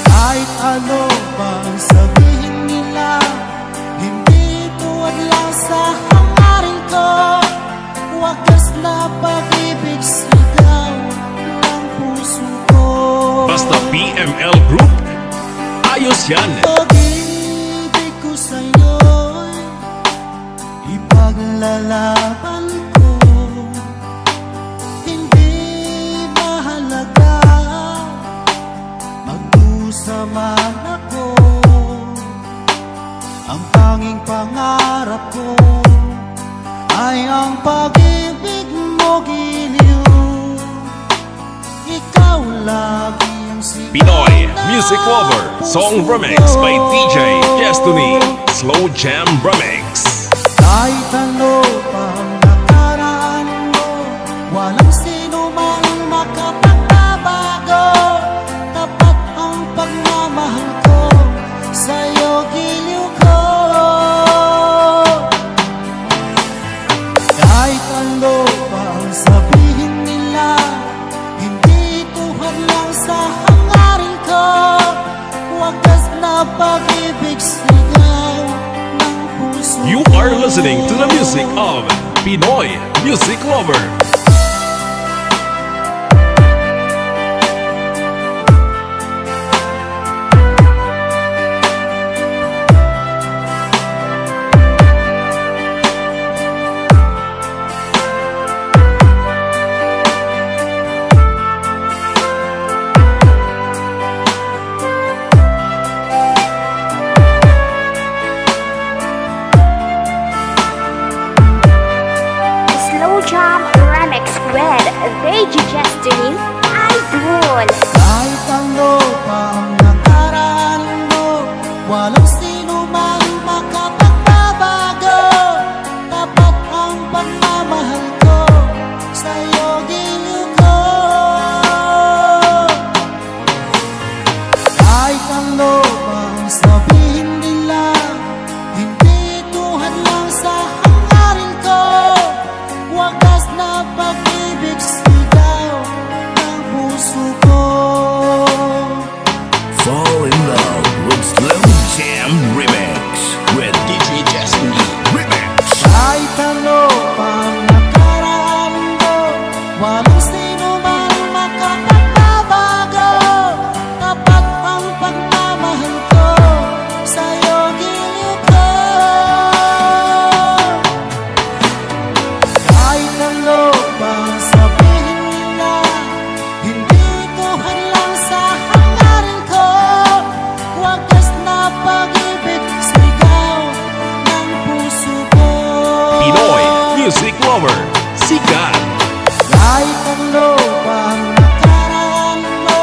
S6: Kahit ano pa ang sabihin nila, hindi tuwad lang sa hangarin ko. Wagas na pag-ibig, sigaw ng puso ko.
S1: Basta PML Group, ayos yan.
S6: Pag-ibig ko sa'yo'y ipaglalaban ko. Hindi mahalaga magdusa man ako. Ang tanging pangarap ko ay ang pag-ibig mo giliw. Ikaw lagi ang sigaw
S1: Pinoy
S6: ng
S1: Music Lover Song Remix by DJ Destiny Slow Jam Remix.
S6: Kahit ano pa ang nakaraan mo, walang sino man makapagbabago. Tapat ang pagmamahal ko sa'yo giliw ko. Kahit ano pa ang sabihin nila, hindi tuhad lang sa hangarin ko. Wagas na pag-ibig, sigaw ng puso ko.
S1: You are listening to the music of Pinoy Music Lover.
S5: Destiny Idol.
S6: Kahit ano pa ang nakaraan mo, walang sino man makapagbabago. Tapat ang pagmamahal ko sa'yo, giliw ko. Kahit ano pa ang sabihin nila, hindi ito hadlang sa hangarin ko. Wagas na pag-ibig sigaw ng puso ko.
S7: Fall in love with Slow Jam Remix with DJ Destiny Remix.
S6: Kahit ano pa ang nakaraan mo, walang sino man makapagbabago. Tapat ang pagmamahal ko sa'yo, giliw ko. Kahit ano pa ang sabihin nila, hindi ito hadlang sa hangarin ko. Wagas na pag-ibig sigaw ng puso ko.
S1: Pinoy Music Lover, sikat.
S6: Kahit ano pa ang nakaraan mo,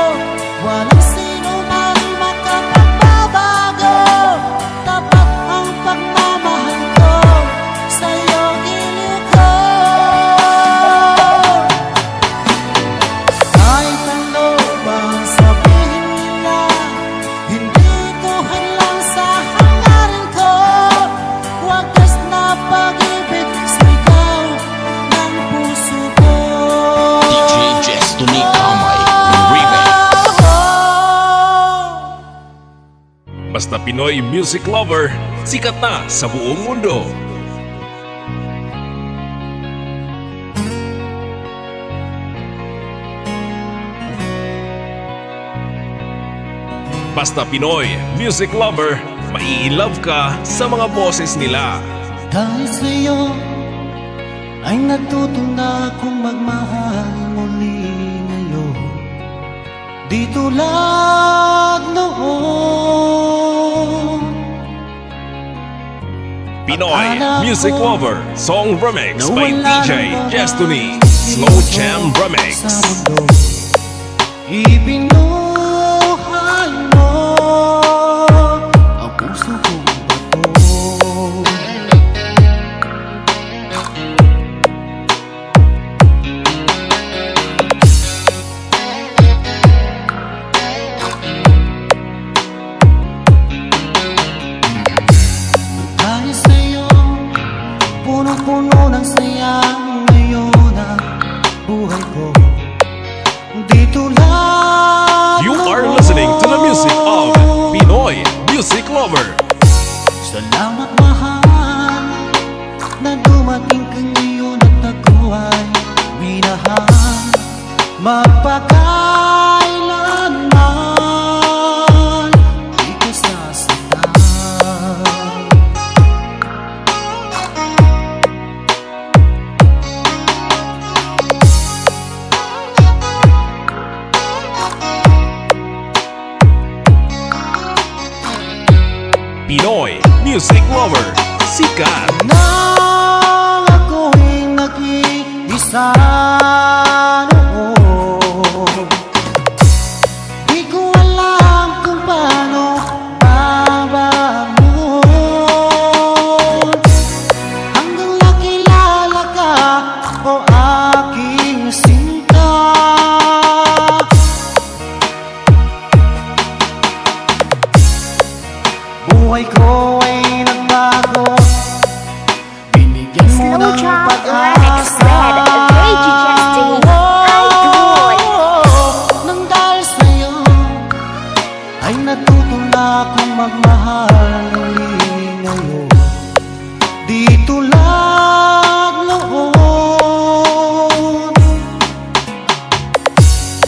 S6: walang sino man makapagbabago. Tapat ang pagmamahal ko sa'yo, giliw ko. Kahit ano pa ang sabihin nila, hindi ito hadlang sa hangarin ko. Wagas na pag-ibig sigaw ng puso ko.
S7: DJ Destiny Kamay Remix.
S1: Basta Pinoy Music Lover, sikat na sa buong mundo. Basta Pinoy Music Lover, mai-love ka sa mga boses nila.
S6: Dahil sa'yo ay natuto na akong magmahal muli ngayon. Di tulad noon.
S1: Pinoy Music Lover, Song Remix by DJ Destiny, Slow Jam Remix.
S6: Sa mundo, ibinuhay mo ang puso kong bato. Dahil sa'yo, punong-puno ng saya ngayon ang buhay ko. Di tulad
S1: You are
S6: noon.
S1: listening to the music of Pinoy Music Lover.
S6: Salamat mahal na dumating ka ngayon at ako ay minahal. Magpakailanman di ka sasaktan.
S1: Pinoy Music Lover, sikat.
S6: Nang ako'y nag-iisa noon, di ko alam kung paano babangon. Hanggang nakilala ka, o aking sinta. Buhay ko ay nagbago, binigyan mo
S5: Slow
S6: ng
S5: Jam Remix
S6: pag-asa.
S5: with DJ Destiny Idol.
S6: Nang dahil sa'yo ay natuto na akong magmahal muli ngayon. Di tulad noon.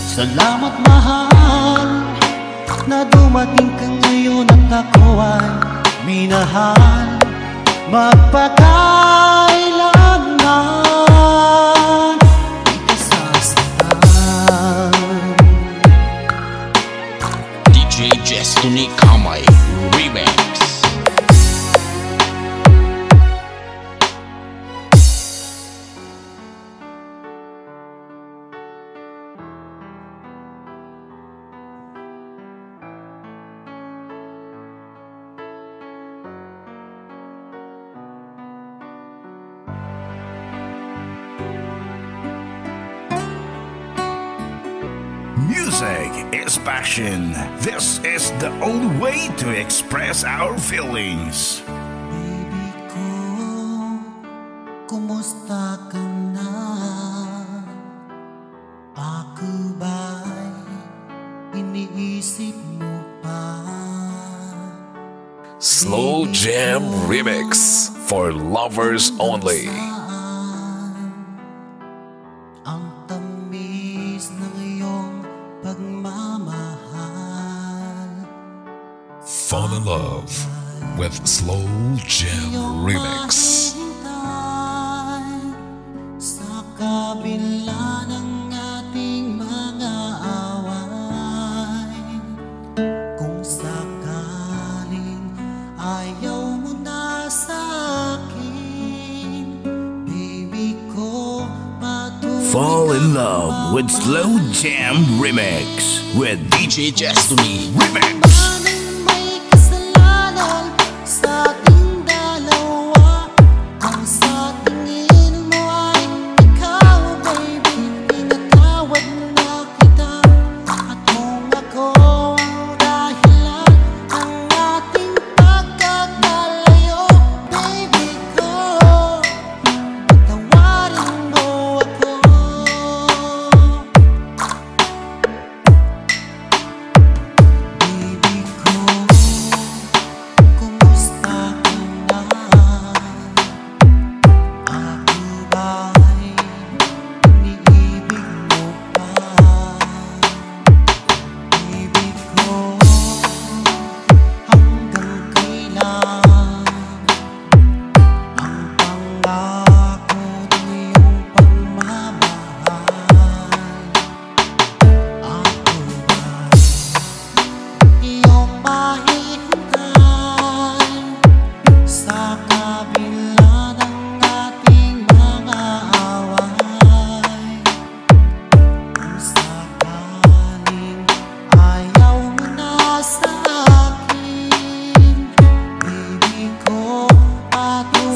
S6: Salamat mahal na dumating ka ngayon at ako ay minahal. Magpakailanman di ka sasaktan.
S7: DJ Destiny Kamay Remix. Music is passion. This is the only way to express our feelings.
S6: Baby ko, kumusta ka na? Ako ba'y iniisip mo pa?
S8: Slow Jam Remix for lovers only.
S6: Ang tamis ng iyong pagmamahal.
S8: Fall in love with Slow Jam Remix.
S6: Sa kabila ng ating mga away, kung sakaling ayaw mo na sa akin, baby ko, patuloy.
S7: Fall in love with Slow Jam Remix with DJ Destiny Remix.
S6: Anong may kasalanan sa ating dalawa? Ang sa tingin mo ay ikaw, baby, pinatawad na kita. At kung ako ang dahilan ng ating pagkakalayo, baby ko, patawarin mo ako. Baby ko, kumusta ka na? Ako ba'y iniibig mo pa? Baby ko, hanggang kailan ang pangako ng iyong pagmamahal? Ako ba'y iyong mahihintay sa kabila ng ating mga away? Kung sakaling ayaw mo na sa akin, baby ko,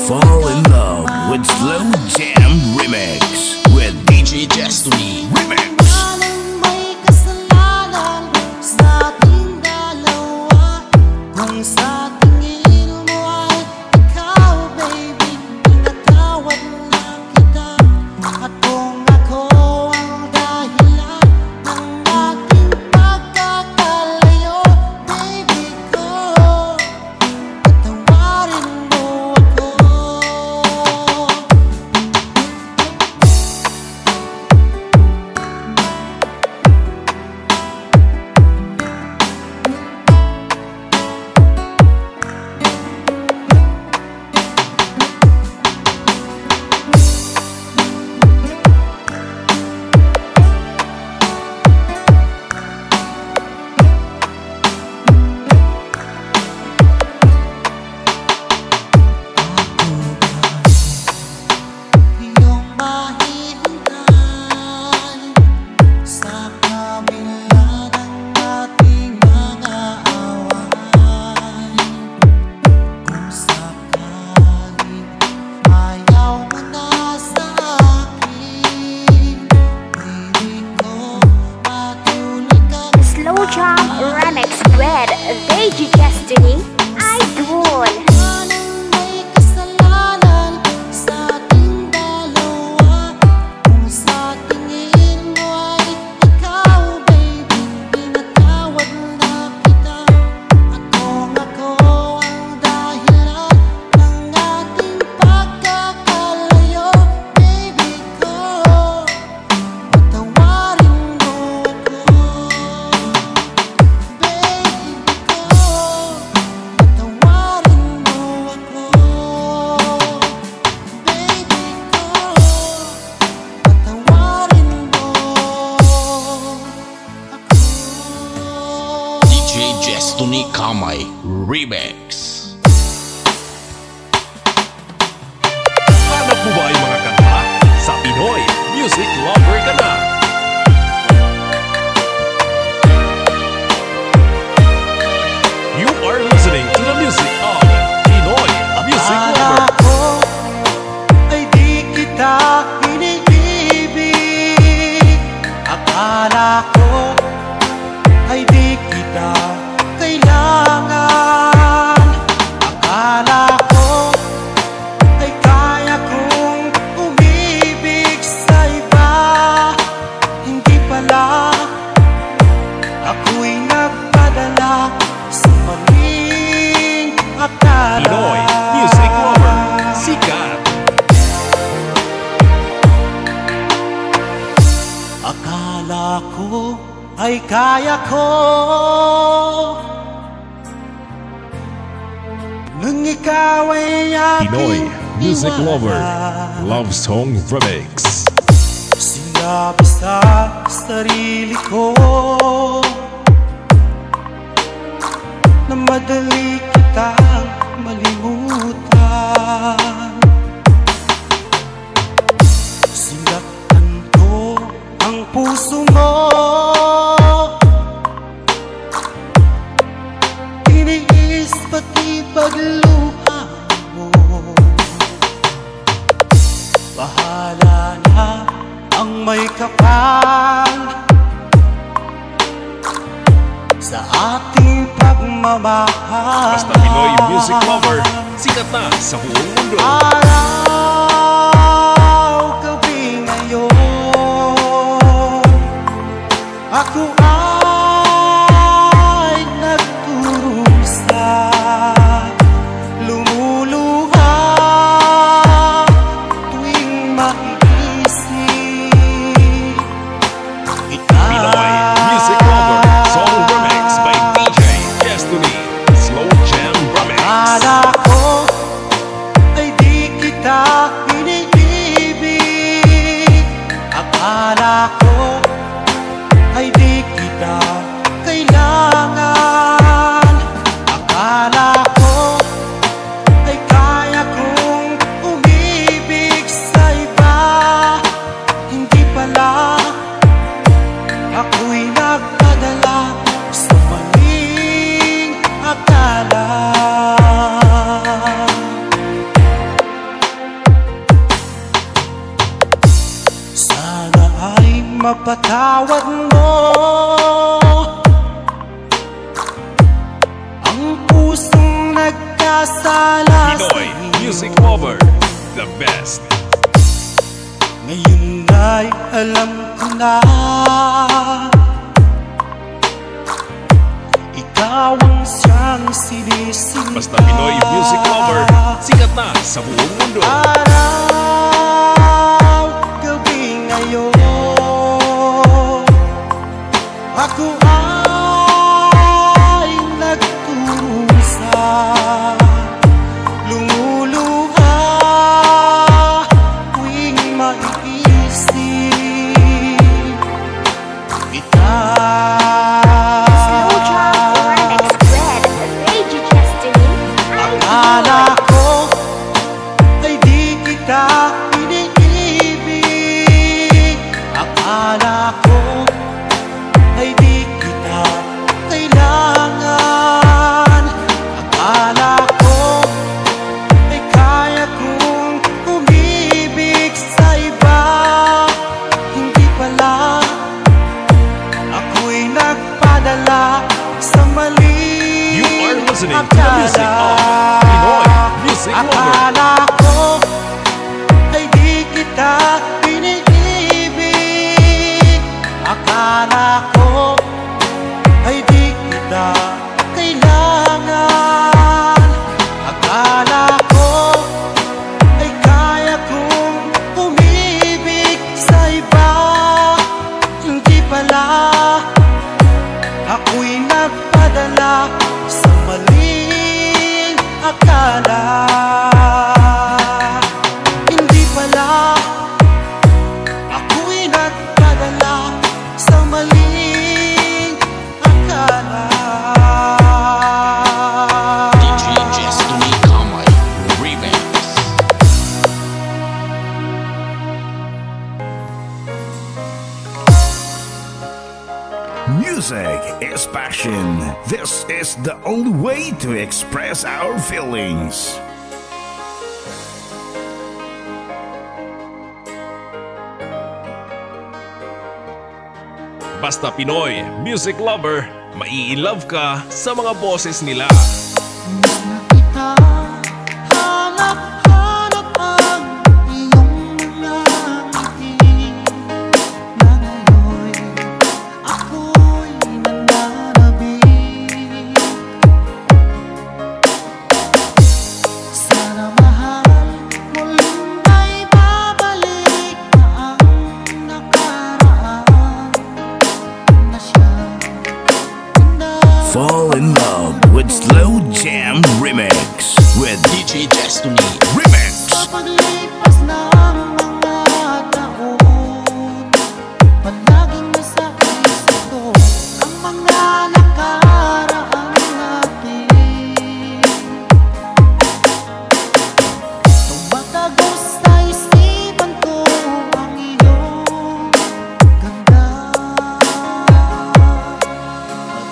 S7: Fall in love with Slow Jam Remix with DJ Destiny Remix.
S6: Anong may kasalanan sa ating dalawa? Kung sa tingin mo ay ikaw, baby, pinatawad na kita. At kung ako ang dahilan ng ating pagkakalayo, baby ko, patawarin mo ako. Iyong mahihintay sa kabila ng ating mga away. Kung sakaling ayaw mo na sa akin, baby ko, patuloy kang
S5: Slow Jam Remix with DJ Destiny Idol.
S6: Anong may kasalanan sa ating dalawa? Kung sa tingin mo ay ikaw, baby, pinatawad na kita. At kung ako ang dahilan ng ating pagkakalayo, baby ko, patawarin mo ako. Baby ko, patawarin mo ako. Baby ko, patawarin mo ako.
S7: DJ Destiny Kamay Remix.
S1: Hanap mo ba ay mga kanta? Sa Pinoy Music Lover ka na! You are listening to the music of Pinoy Music Lover.
S6: Akala ko ay di kita iniibig. Akala ko Akala ko ay kaya ko, nung ikaw ay aking
S1: Pinoy Music Lover
S6: iniwala.
S1: Love Song Remix.
S6: Sinabi sa sarili ko na madali kitang malimutan. Sinaktan ko ang puso mo, tiniis pati pagluha mo. Bahala na ang may kapal sa ating pagmamahal.
S1: Basta Pinoy Music Lover, sikat na sa buong mundo.
S6: Araw, gabi ngayon, ako ay nagturusa, lumuluha tuwing maiisip
S1: Pinoy Music Lover Song Remix by DJ Destiny Slow Jam Remix.
S6: Akala ko ay di kita iniibig. Akala ko ay di kita kailangan. Akala ko ay kaya kong umibig sa iba. Hindi pala, ako'y nagpadala sa maling akala. Sana ay mapatawad mo ang pusong nagkasala
S1: Pinoy
S6: sa'yo.
S1: Music Lover, the best.
S6: Ngayon ay alam ko na, ikaw ang siyang sinisinta.
S1: Basta Pinoy Music Lover, sikat na sa buong mundo.
S6: Araw, gabi ngayon, ako ay nagturusa, lumuluha tuwing maiisip kita.
S5: Slow Jam Remix with DJ Destiny.
S6: Akala ko ay di kita iniibig. Akala ko ay di kita kailangan. Akala ko ay kaya kong umibig sa iba. Hindi pala, ako'y nagpadala sa mali.
S1: You are listening to the music of Pinoy Music Lover.
S6: Akala ko ay di kita iniibig. Akala ko ay di kita kailangan. Akala ko ay kaya kong umibig sa iba. Hindi pala, ako'y nagpadala sa maling akala. Hindi pala, ako'y nagpadala sa maling akala.
S9: DJ Destiny Kamay Remix.
S3: Music is passion. This is the only way to express our feelings.
S1: Basta Pinoy Music Lover, mai-love ka sa mga boses nila.
S6: Miss na kita, hanap-hanap ang iyong mga ngiti. Na ngayon'y ako'y nananabik. Sana mahal, muling may babalik na ang nakaraan.
S7: exclusive Slow Jam Remix with
S9: DJ Destiny
S7: Remix.
S6: Sa paglipas ng mga taon, palaging nasa isip ko ang mga nakaraan natin. Tumatagos sa isipan ko ang iyong ganda,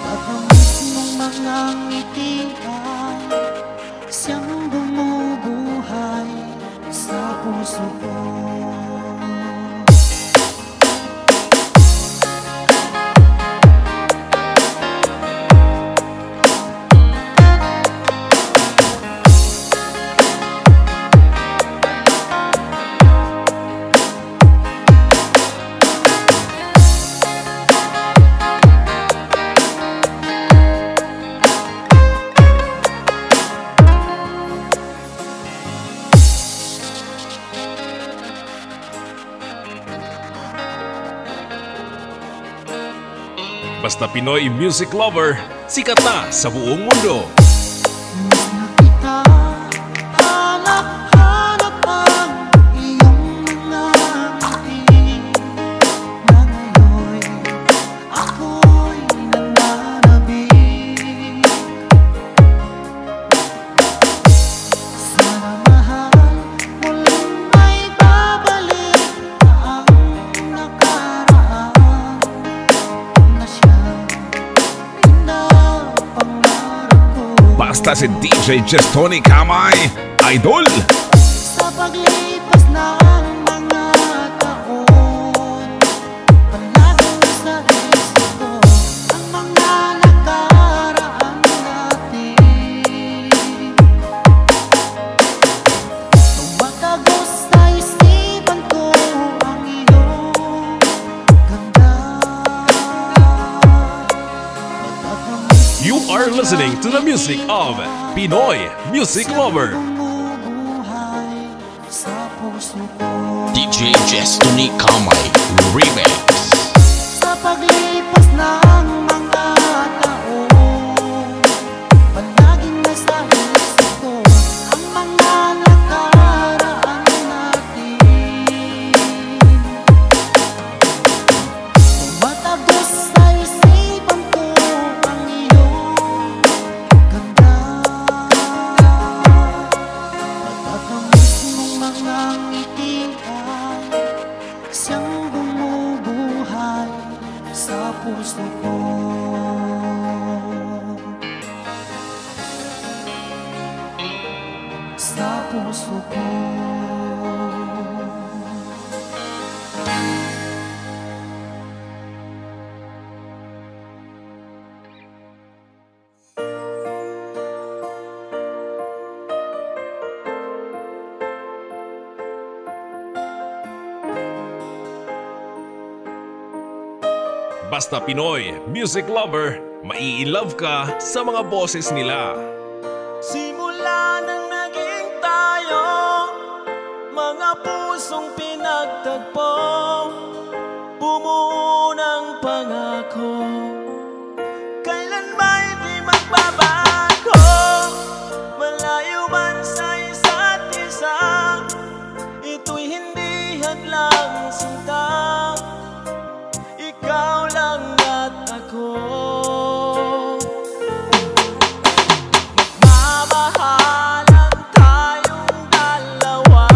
S6: at ang mismong mga ngitian siyang bumubuhay sa puso ko.
S1: Basta Pinoy music lover, sikat na sa buong mundo.
S6: Miss na kita, hanap-hanap ang iyong mga ngiti, na ngayon ako'y nananabik. Sana mahal, muling may babalik ang nakaraan na siyang pinapangarap ko.
S7: Basta si DJ Destiny Kamay, idol.
S6: Sa paglipas ng mga taon, palaging nasa isip ko ang mga nakaraan natin. Tumatagos sa isipan ko ang iyong ganda, at ang
S1: You are listening to the music of Pinoy Music Lover.
S6: bumubuhay sa puso ko.
S9: DJ Destiny Kamay Remix.
S6: Sa paglipas ng mga taon, palaging nasa isip ko ang mga nakaraan natin. Tumatagos sa isipan ko ang iyong ganda, at ang mismong mga ngitian siyang bumubuhay sa puso ko. Sa puso ko.
S1: Basta Pinoy music lover, mai-love ka sa mga boses nila.
S2: Simula nang naging tayo, mga pusong pinagtagpo, bumuo ng pangako, kailan ba hindi magbabago? Malayo man sa isa't isa, ito'y hindi hadlang sinta, ikaw lang at ako. Magmamahalan tayong dalawa,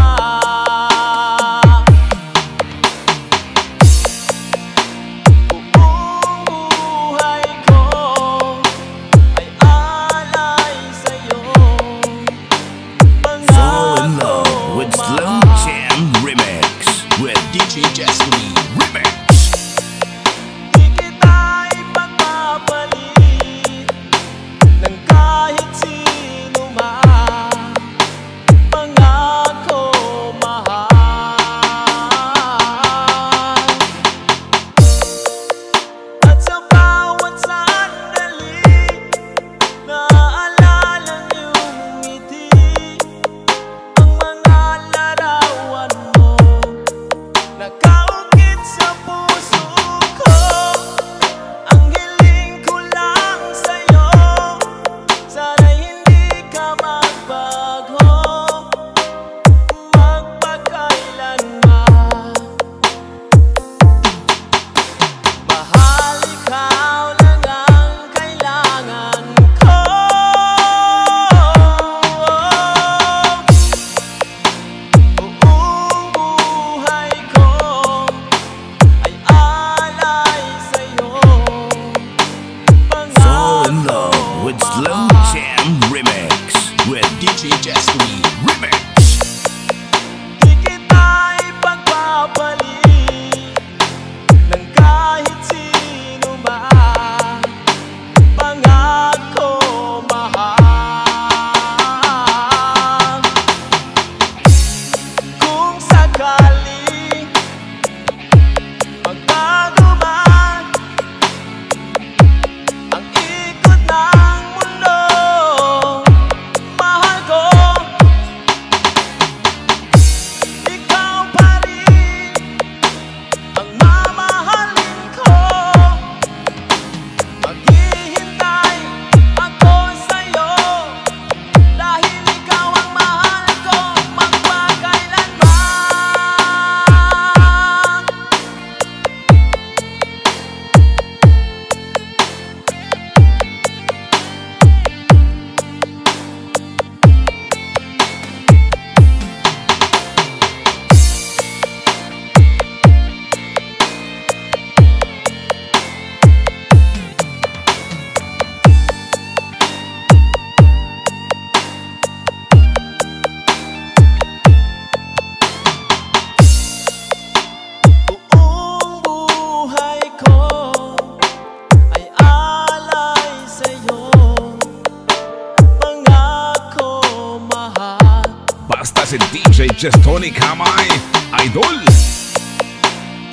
S7: DJ Just Tony Kamay, Idol.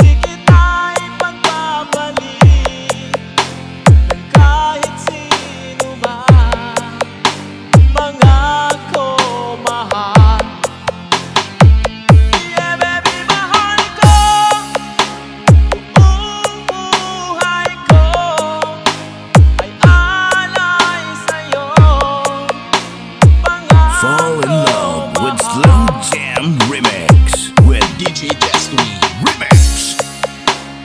S10: Di kita'y pagpapalik kahit sino man, mga ko mahal. Yeah baby, mahal ko, buong buhay ko ay alay sa'yo.
S3: Fall in love with Slow Jam Remix with
S9: DJ Just Tony
S3: Remix.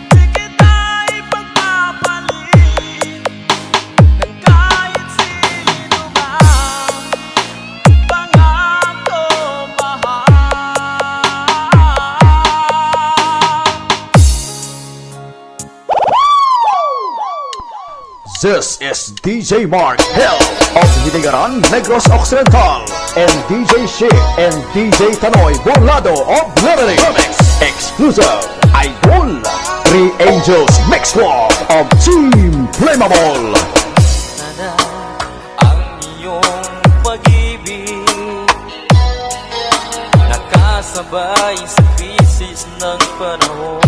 S10: Di kita'y pagpapalit ng kahit sino man, pangako mahal.
S4: This is DJ Mark Hill of Hilingaran, Negros Occidental, and DJ Shit and DJ Tanoy Burlado of Liberty Remix. Exclusive Idol 3 Angels Mix Squad of Team Flammable.
S2: Sana ang iyong pag-ibig nakasabay sa krisis ng panahon.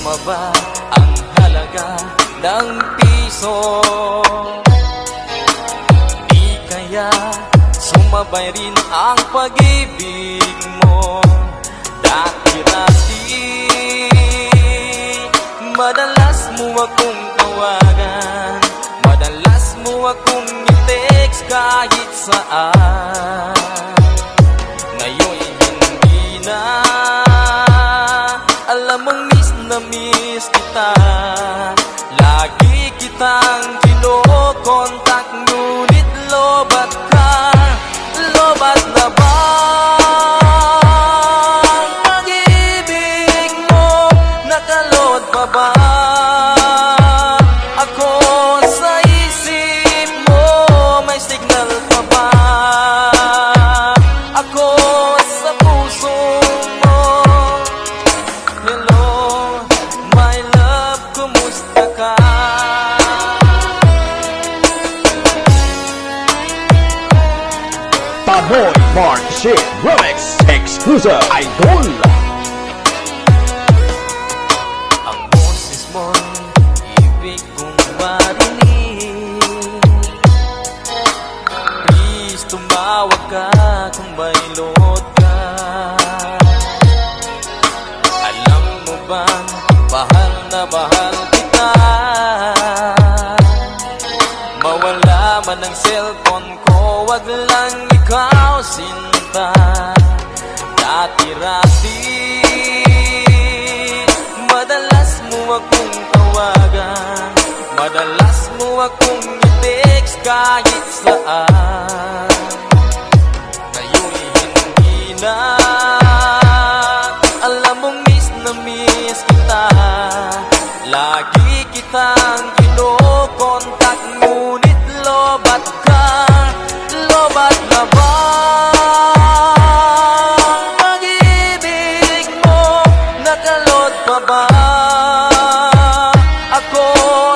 S2: Bumaba ang halaga ng piso, di kaya sumabay rin ang pag-ibig mo. Dati-dati madalas mo akong tawagan, madalas mo akong i-text kahit saan. Ngayon hindi na, alam mong miss na miss kita. Lagi kitang kino-contact, ngunit lobat ka. Lobat na ba ang pag-ibig mo? Nakalot pa ba ako sa isip mo? May signal pa ba ako sa puso mo? Hello, my love, kumusta ka?
S4: Tanoy Mark Shit Remix. Exclusive Idol.
S2: Ang boses mo'y ibig kong marinig. Please tumawag ka kung may load ka. Alam mo bang mahal na mahal kita? Mawala man ang cellphone ko, wag lang ikaw sinta. Dati-rati madalas mo akong tawagan, madalas mo akong i-text kahit saan. Ngayon hindi na, alam mong miss na miss kita. Lagi kitang kino-contact, ngunit lobat ka. Lobat na ba ang pag-ibig mo? Nakalot pa ba ako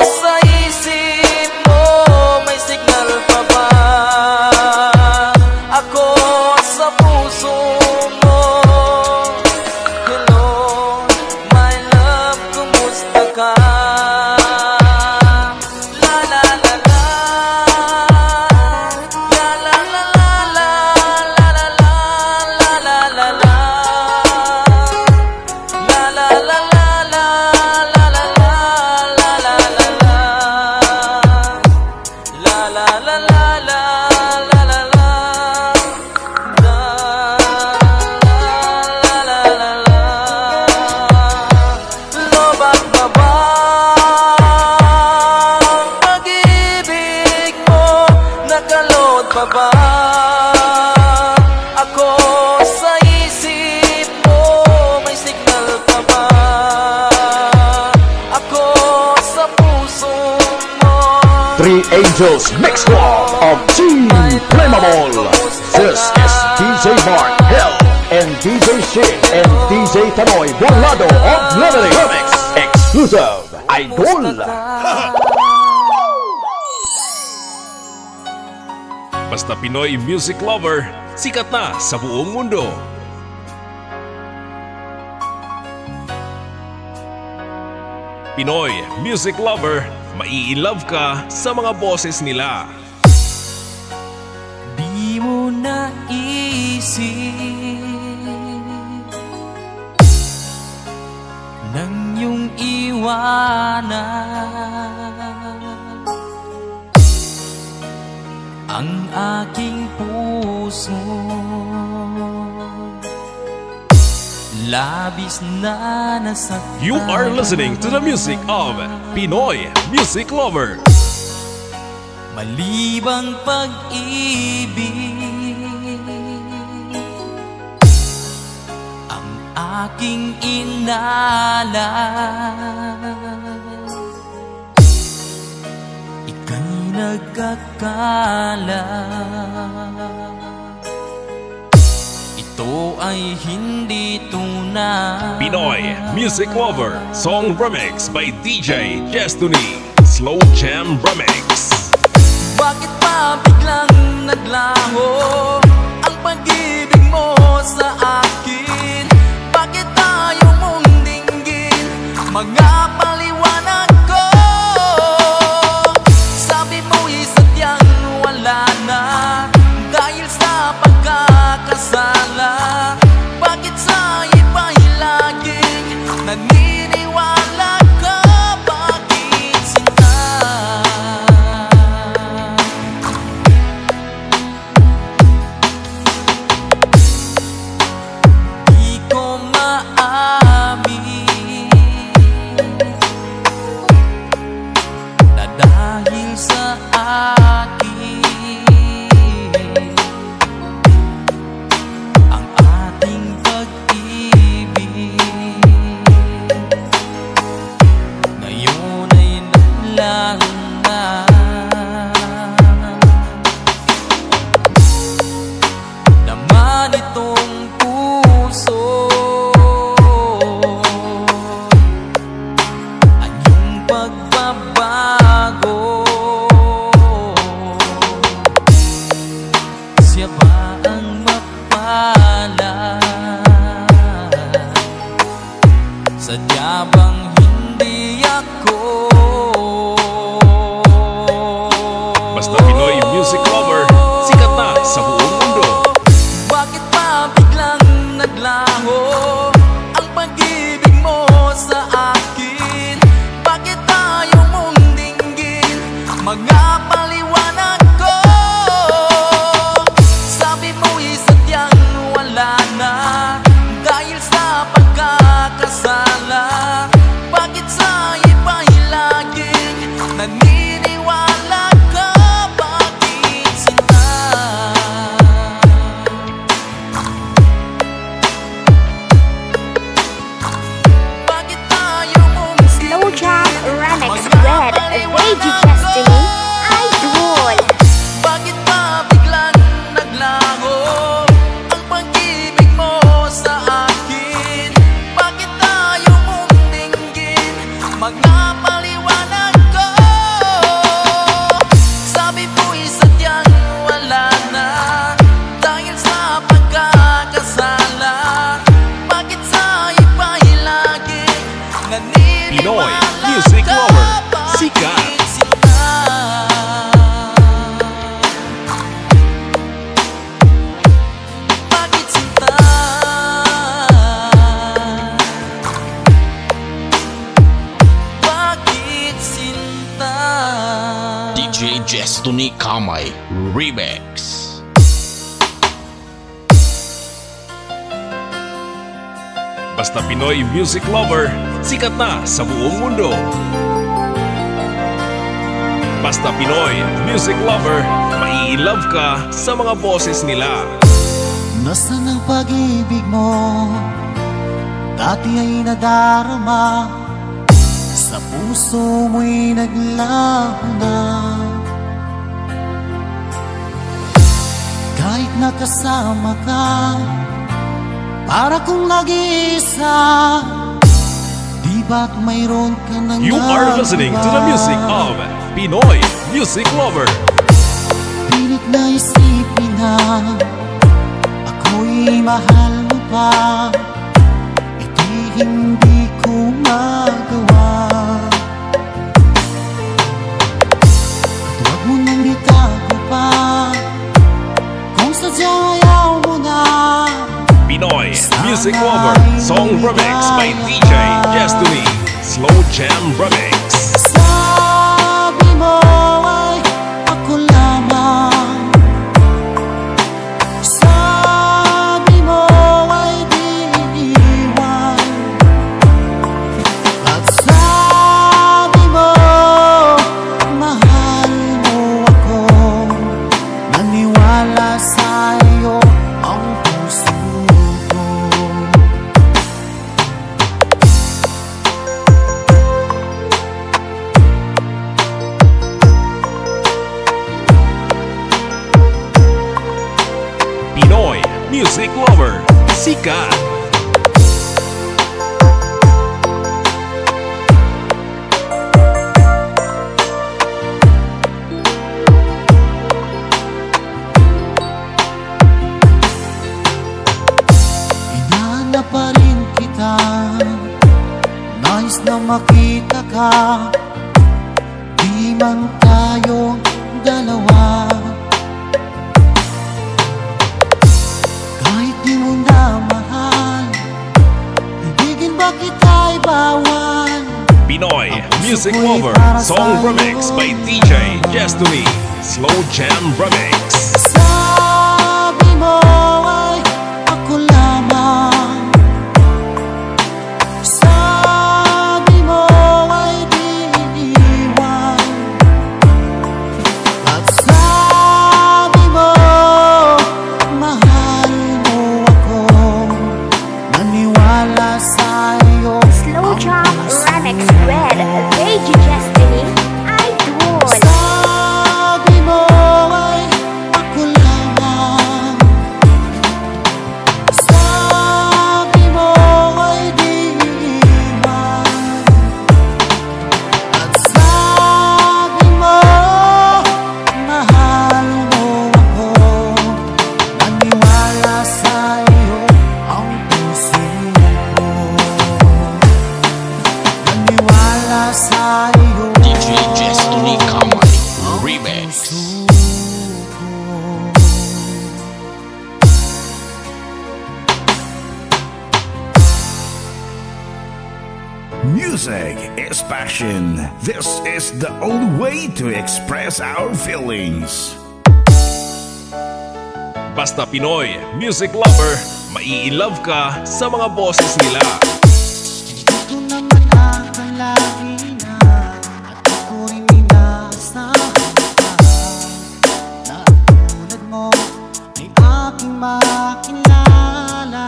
S2: sa isip mo? May signal pa ba ako sa puso mo? Hello, my love, kumusta ka? La la la la, la la la la, la la la la, la la la, la la la la, la la la, la la la la, la la la la, la la la la. Lobat na ba ang pag-ibig mo? Nakalot pa ba ako sa isip mo? May signal pa ba ako sa puso mo?
S4: 3 Angels Mix Squad of Team Flammable. This is DJ Mark Hill and DJ Shit and DJ Tanoy Burlado of Liberty Remix. Exclusive Idol.
S1: Basta Pinoy music lover, sikat na sa buong mundo. Pinoy music lover, mai-love ka sa mga boses nila.
S2: Di mo naisip nang iyong iwanan ang aking puso, labis na nasaktan.
S1: You are listening to the music of Pinoy music lover.
S2: Malibang pag-ibig ang aking inalay, ika'y nagkakala. Ito ay hindi tunay.
S1: Pinoy music lover, song remix by DJ Destiny, Slow Jam Remix.
S2: Bakit pa biglang naglaho ang pag-ibig mo sa akin? Bakit tayo mong dinggin mga paliwanag ko? Sabi mo'y sadyang wala na dahil sa pagkakasala. Bakit sa iba'y laging naniniwala ka? Bakit sinta? Di ko maamin na dahil sa akin ang ating pag-ibig ngayon ay naglang na. Naman itong puso ang iyong pagbabago. Siya ba ang mapala? Sadya bang hindi ako?
S1: Basta Pinoy music lover, sikat na sa buong mundo.
S2: Bakit pa biglang naglaho ang pag-ibig mo sa akin? Bakit tayo mong dinggin mga paliwanag ko? Sabi mo'y sadyang wala na dahil sa pagkakasala. Bakit sa iba'y laging naniniwala ka? Bakit sinta? Bakit tayo mong
S5: Slow Jam Remix with Veggie Destiny, Idol.
S2: Bakit pa biglang naglaho ang pag-ibig mo sa akin? Bakit tayo mong dinggin mga paliwanag ko? Sabi mo'y sadyang wala na dahil sa pagkakasala. Bakit sa iba'y laging
S1: Pinoy
S2: naniniwala
S1: music
S2: ka?
S1: lover, sikat.
S2: Bakit sinta? Bakit sinta? Bakit sinta?
S9: DJ Destiny Kamay Remix.
S1: Basta Pinoy music lover, sikat na sa buong mundo. Basta Pinoy music lover, mai-love ka sa mga boses nila.
S6: Nasaan ang pag-ibig mo? Dati ay nadarama, sa puso mo'y naglaho na. Kahit nakasama ka, para kung nag-iisa, di ba't mayroon ka nang
S1: You are listening to the music of Pinoy music lover.
S6: Pilit naisipin na ako'y mahal mo pa, e di hindi ko magawa. At huwag mo nang itago pa kung sadyang ayaw mo na.
S1: Pinoy Music Lover Song Remix by DJ Destiny Slow Jam Remix.
S6: Sabi mo ay ako lamang, sabi mo ay di iniwan, at sabi mo mahal mo ako. Naniwala sa'yo ang puso ko.
S1: Pinoy Music Lover Sikat.
S6: Hinahanap pa rin kita, nais na makita ka, di man tayo dalawa. Kahit di mo na mahal, ibigin ba kita'y bawal?
S1: Pinoy Music Lover Song Remix by DJ Destiny Slow Jam Remix.
S6: Sabi mo ay ako lamang, sabi mo ay di iniwan, at sabi mo mahal mo ako. Naniwala sa'yo
S5: Slow Jam Remix with DJ Destiny Idol.
S6: sabi mo ay ako lamang, sabi mo ay di iniwan, at sabi mo mahal mo ako. Naniwala sa'yo ang puso ko. Naniwala sa'yo
S9: DJ Destiny Kamay Remix.
S7: Music is passion. This is the only way to express our feelings.
S1: Basta Pinoy Music Lover, mai-love ka sa mga boses nila.
S6: Hindi ko na makakalain na at ako rin inaasahan ka, na tulad mo ay aking makilala.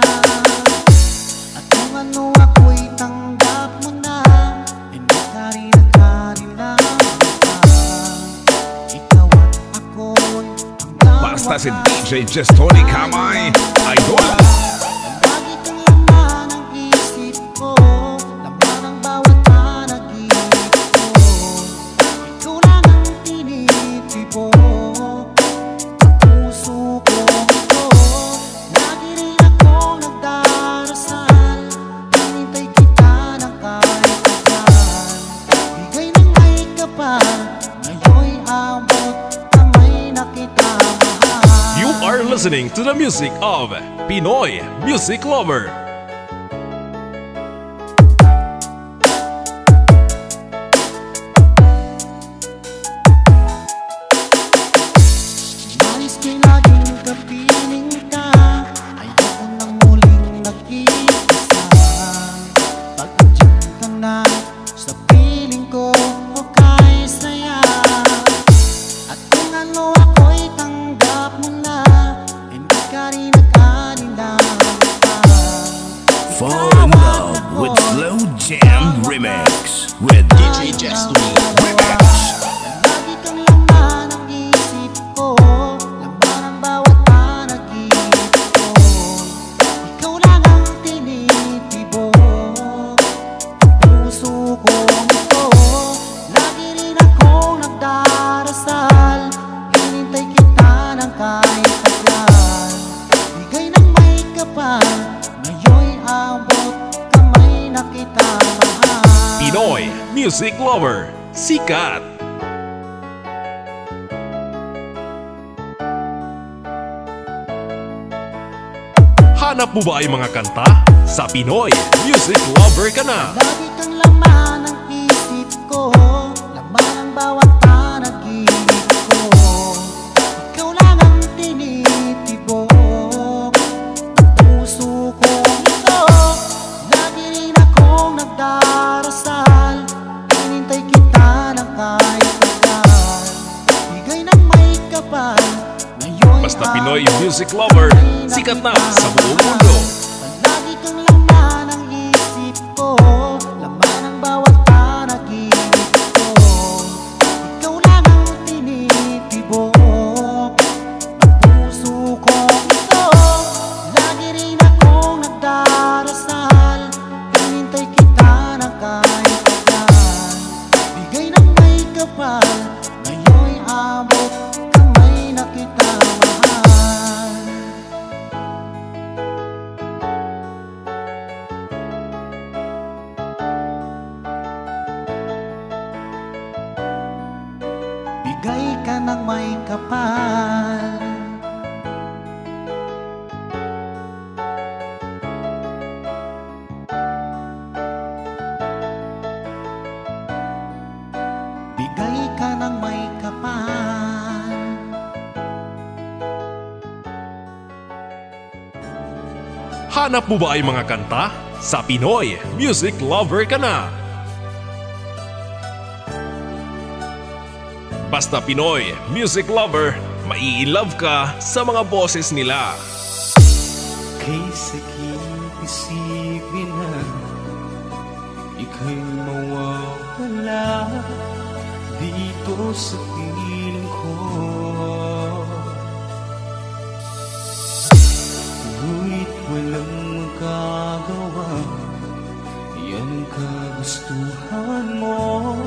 S6: At kung ano ako'y tanggap mo na, hindi ka rin nagkarilang pa. Ikaw at ako'y hanggang
S1: Basta si
S6: wakas.
S1: DJ Destiny Kamay Idol.
S6: Lagi kang laman ang isip ko, laman ang bawat panaginip ko. Ikaw lang ang tinitibo, ang puso ko ito. Lagi rin akong nagdarasal, hinintay kita ng kahit kailan. Bigay ng may kapal, ngayon'y abot kamay na kita mahal.
S1: You are listening to the music of Pinoy Music Lover.
S6: Nais ko'y laging kapiling ka, ayoko nang muling nag-iisa. Pag-adjust ka na sa piling ko, okay saya. At kung ano ako'y tanggap mo na, hindi ka rin nag-alinlangan pa.
S7: Fall in love with Slow Jam Remix with
S9: DJ Destiny
S7: Remix.
S6: Lagi kang laman ang isip ko, laman ang bawat panaginip ko. Ikaw lang ang tinitibo, ang puso ko ito. Lagi rin akong nagdarasal, hinintay kita ng kita mahal.
S1: Pinoy Music Lover, sikat. Hanap mo ba ay mga kanta? Sa Pinoy Music Lover ka na.
S6: Lagi kang laman ng isip ko, laman ang bawat panaginip ko. Ikaw lang ang tinitibok ng puso ko ito. Lagi rin akong nagdarasal, hinintay kita ng kahit tagal. Bigay ng may kapal, ngayon
S1: Basta Pinoy Music Lover, sikat na sa buong mundo.
S6: Lagi kang laman ng isip ko, laman ang bawat panaginip ko. Ikaw lang ang tinitibok ng puso ko ito. Lagi rin akong nagdarasal, hinintay kita ng kahit tagal. Bigay ng may kapal, ngayon'y abot kamay na kita mahal. Bigay ka ng may kapal. Bigay ka ng may kapal.
S1: Hanap mo ba ay mga kanta? Sa Pinoy Music Lover ka na. Basta Pinoy Music Lover, mai-love ka sa mga boses nila.
S11: Kay sakit isipin na ika'y mawawala dito sa piling ko. Ngunit walang magagawa, yan ang kagustuhan mo.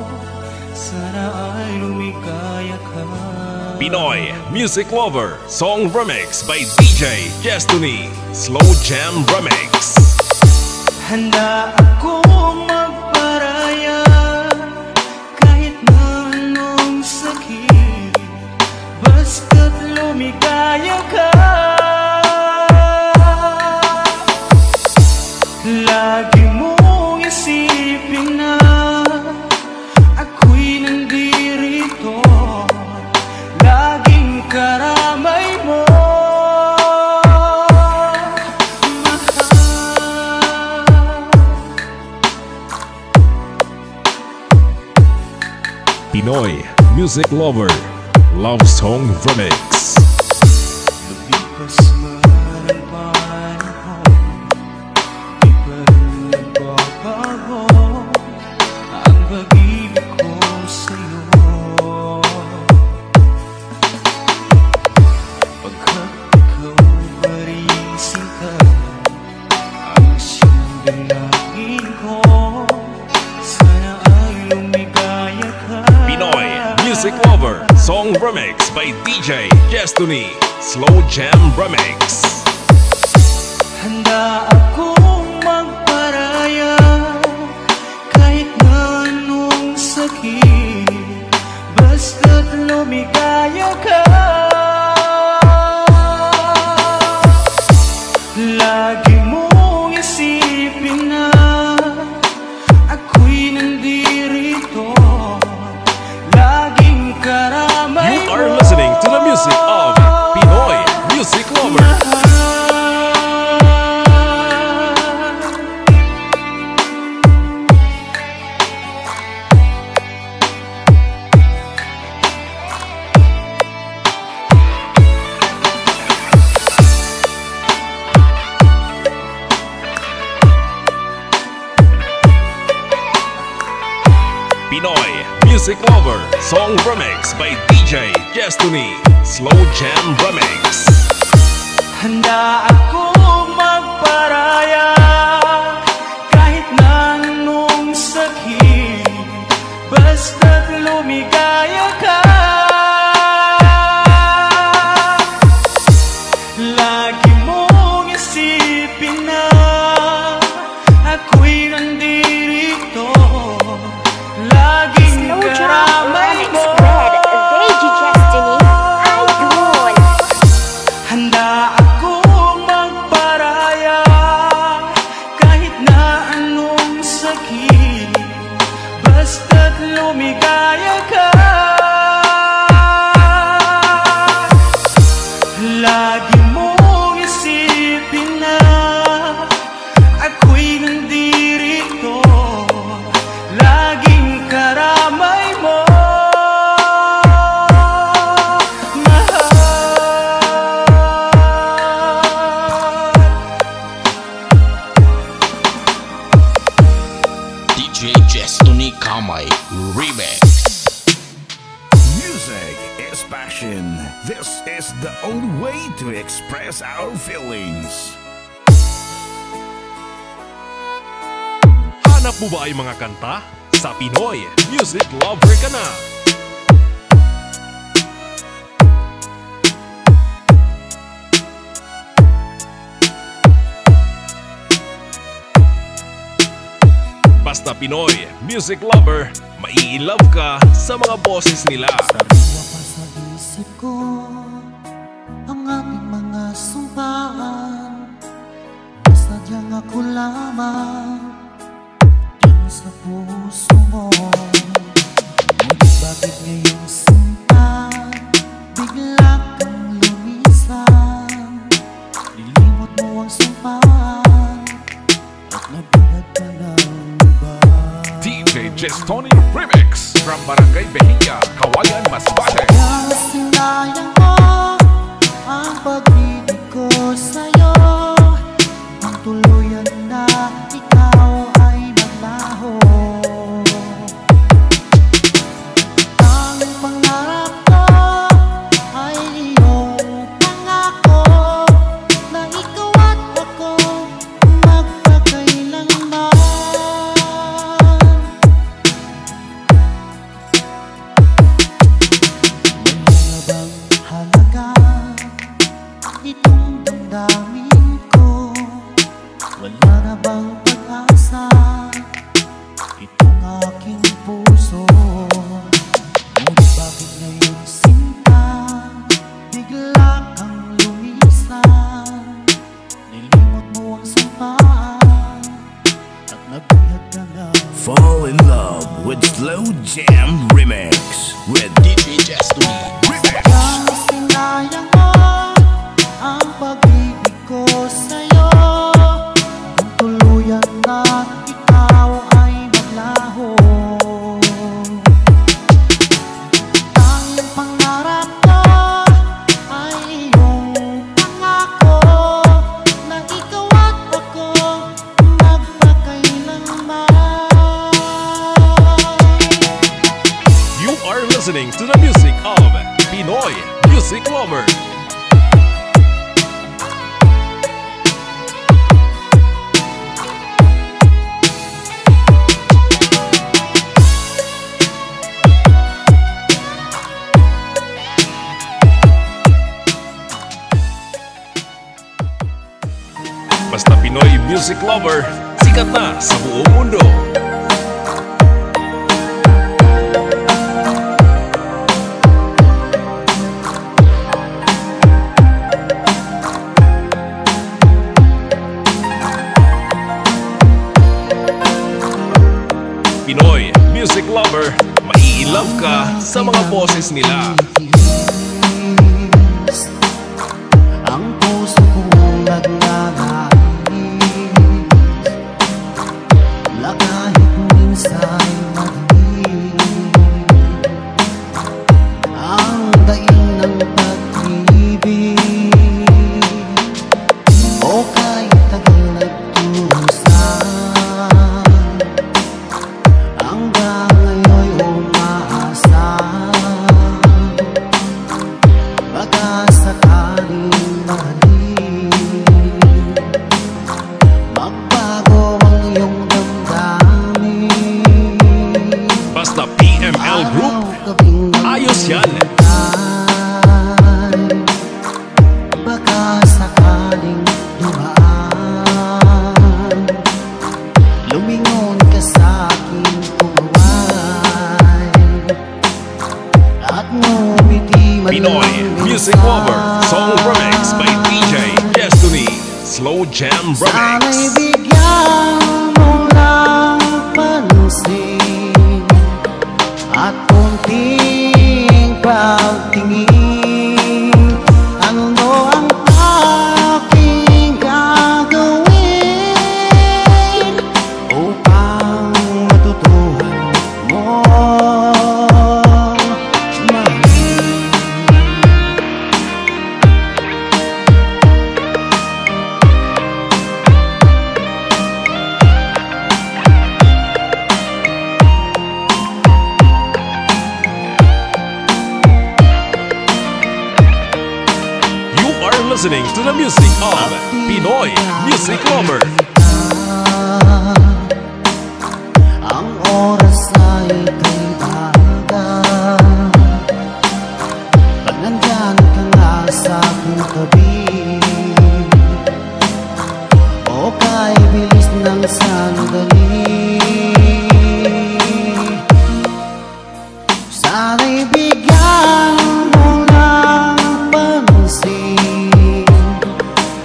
S11: Sana ay lumikaya ka.
S1: Pinoy Music Lover, song remix by DJ Destiny, Slow Jam Remix.
S11: Handa ako magparaya kahit na anong sakit, basta't lumigaya ka. Lagi mong isipin na ako'y nandirito, laging karamay mo.
S1: Pinoy Music Lover, love song remix.
S11: Lumipas man ang panahon, di pa rin nagbabago ang pag-ibig ko sa'yo. Pagkat ikaw pa rin sikat, ang siyang dalangin ko. Sana ay lumigaya ka.
S1: Pinoy Music Lover, song remix by DJ Destiny, Slow Jam Remix.
S11: Handa akong magparaya kahit na anong sakit, basta't lumigaya ka. Lagi mong isipin na ako'y nandirito, laging karamay
S1: You are listening to the music of Pinoy Music Lover. Pinoy Music Lover, song remix by DJ Destiny, Slow Jam Remix.
S11: Handa akong magparaya kahit na anong sakit, basta't lumigaya ka. Lagi mong isipin na ako'y nandito, lumigaya ka. Lagi mong isipin na ako'y nandirito, laging karamay mo.
S9: DJ Jestony Kamay Remix.
S3: Music is passion. This is the only way to express our feelings.
S1: Hanap mo ba ay mga kanta? Sa Pinoy Music Lover ka na. Basta Pinoy Music Lover, mai-love ka sa mga boses nila.
S6: Sariwa pa sa isip ko ang ating mga sumpaan, nasadyang ako lamang dyan sa puso mo. Ngunit bakit ngayong sinta bigla kang lumisan? Nilimot mo ang sumpaan at nabihag ka ng iba.
S1: DJ Jestony Remix from Barangay Behia, Kawayan, Masbate.
S6: Kaya sinayang mo ang pag-ibig ko sa'yo, ang tuluyan na ikaw ay maglaho. Tanging pangarap ko ay iyong pangako na ikaw at ako magpakailanman. Bang halaga itong damdamin ko? Wala na bang pag-asa itong aking puso? Ngunit bakit ngayon sinta bigla kang lumisan? Nilimot mo ang sampaan at nabihag ka na.
S3: Fall in love with Slow Jam Remix with
S9: DJ Jestony Remix.
S6: Kaya sinayang mo ang pag-ibig ko sa'yo, kung tuluyan na ikaw ay maglaho. Tanging pangarap ko ay iyong pangako na ikaw at ako magpakailanman.
S1: You are listening to the music of Pinoy Music Lover. Basta Pinoy Music Lover, sikat na sa buong mundo. Pinoy Music Lover, mai-love ka sa mga boses nila.
S6: Ang puso kong nagnanais na kahit minsan madilim ang daing ng pag-ibig, o kahit tagal nagturusan, hanggang ngayon'y umaasa. Baka sakaling mahalin, magbago ang iyong damdamin.
S1: Basta PML Group, ayos yan.
S6: Baka sakaling dumaan, lumingon ka sa aking puway at ngumiti man
S1: Pinoy Music Lover, song remix by DJ Jestony, Slow Jam
S6: Sana'y
S1: Remix.
S6: bigyan mo lang pansin
S1: listening to the music of Pinoy Music Lover.
S6: Ang oras ay kay baga, pag nandyan ka nga sa aking tabi, o kay bilis ng sandali. Sana'y bigyan mo ng pansin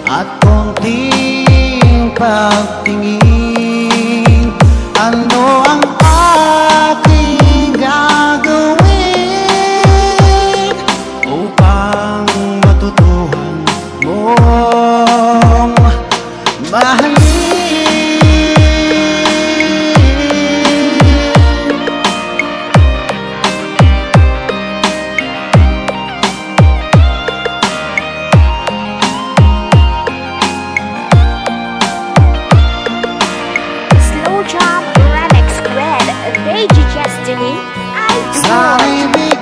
S6: at konting pagtingin. Ano ang aking gagawin upang matutuhan mong mahalin?
S5: Slow Jam Remix with DJ Destiny. I do.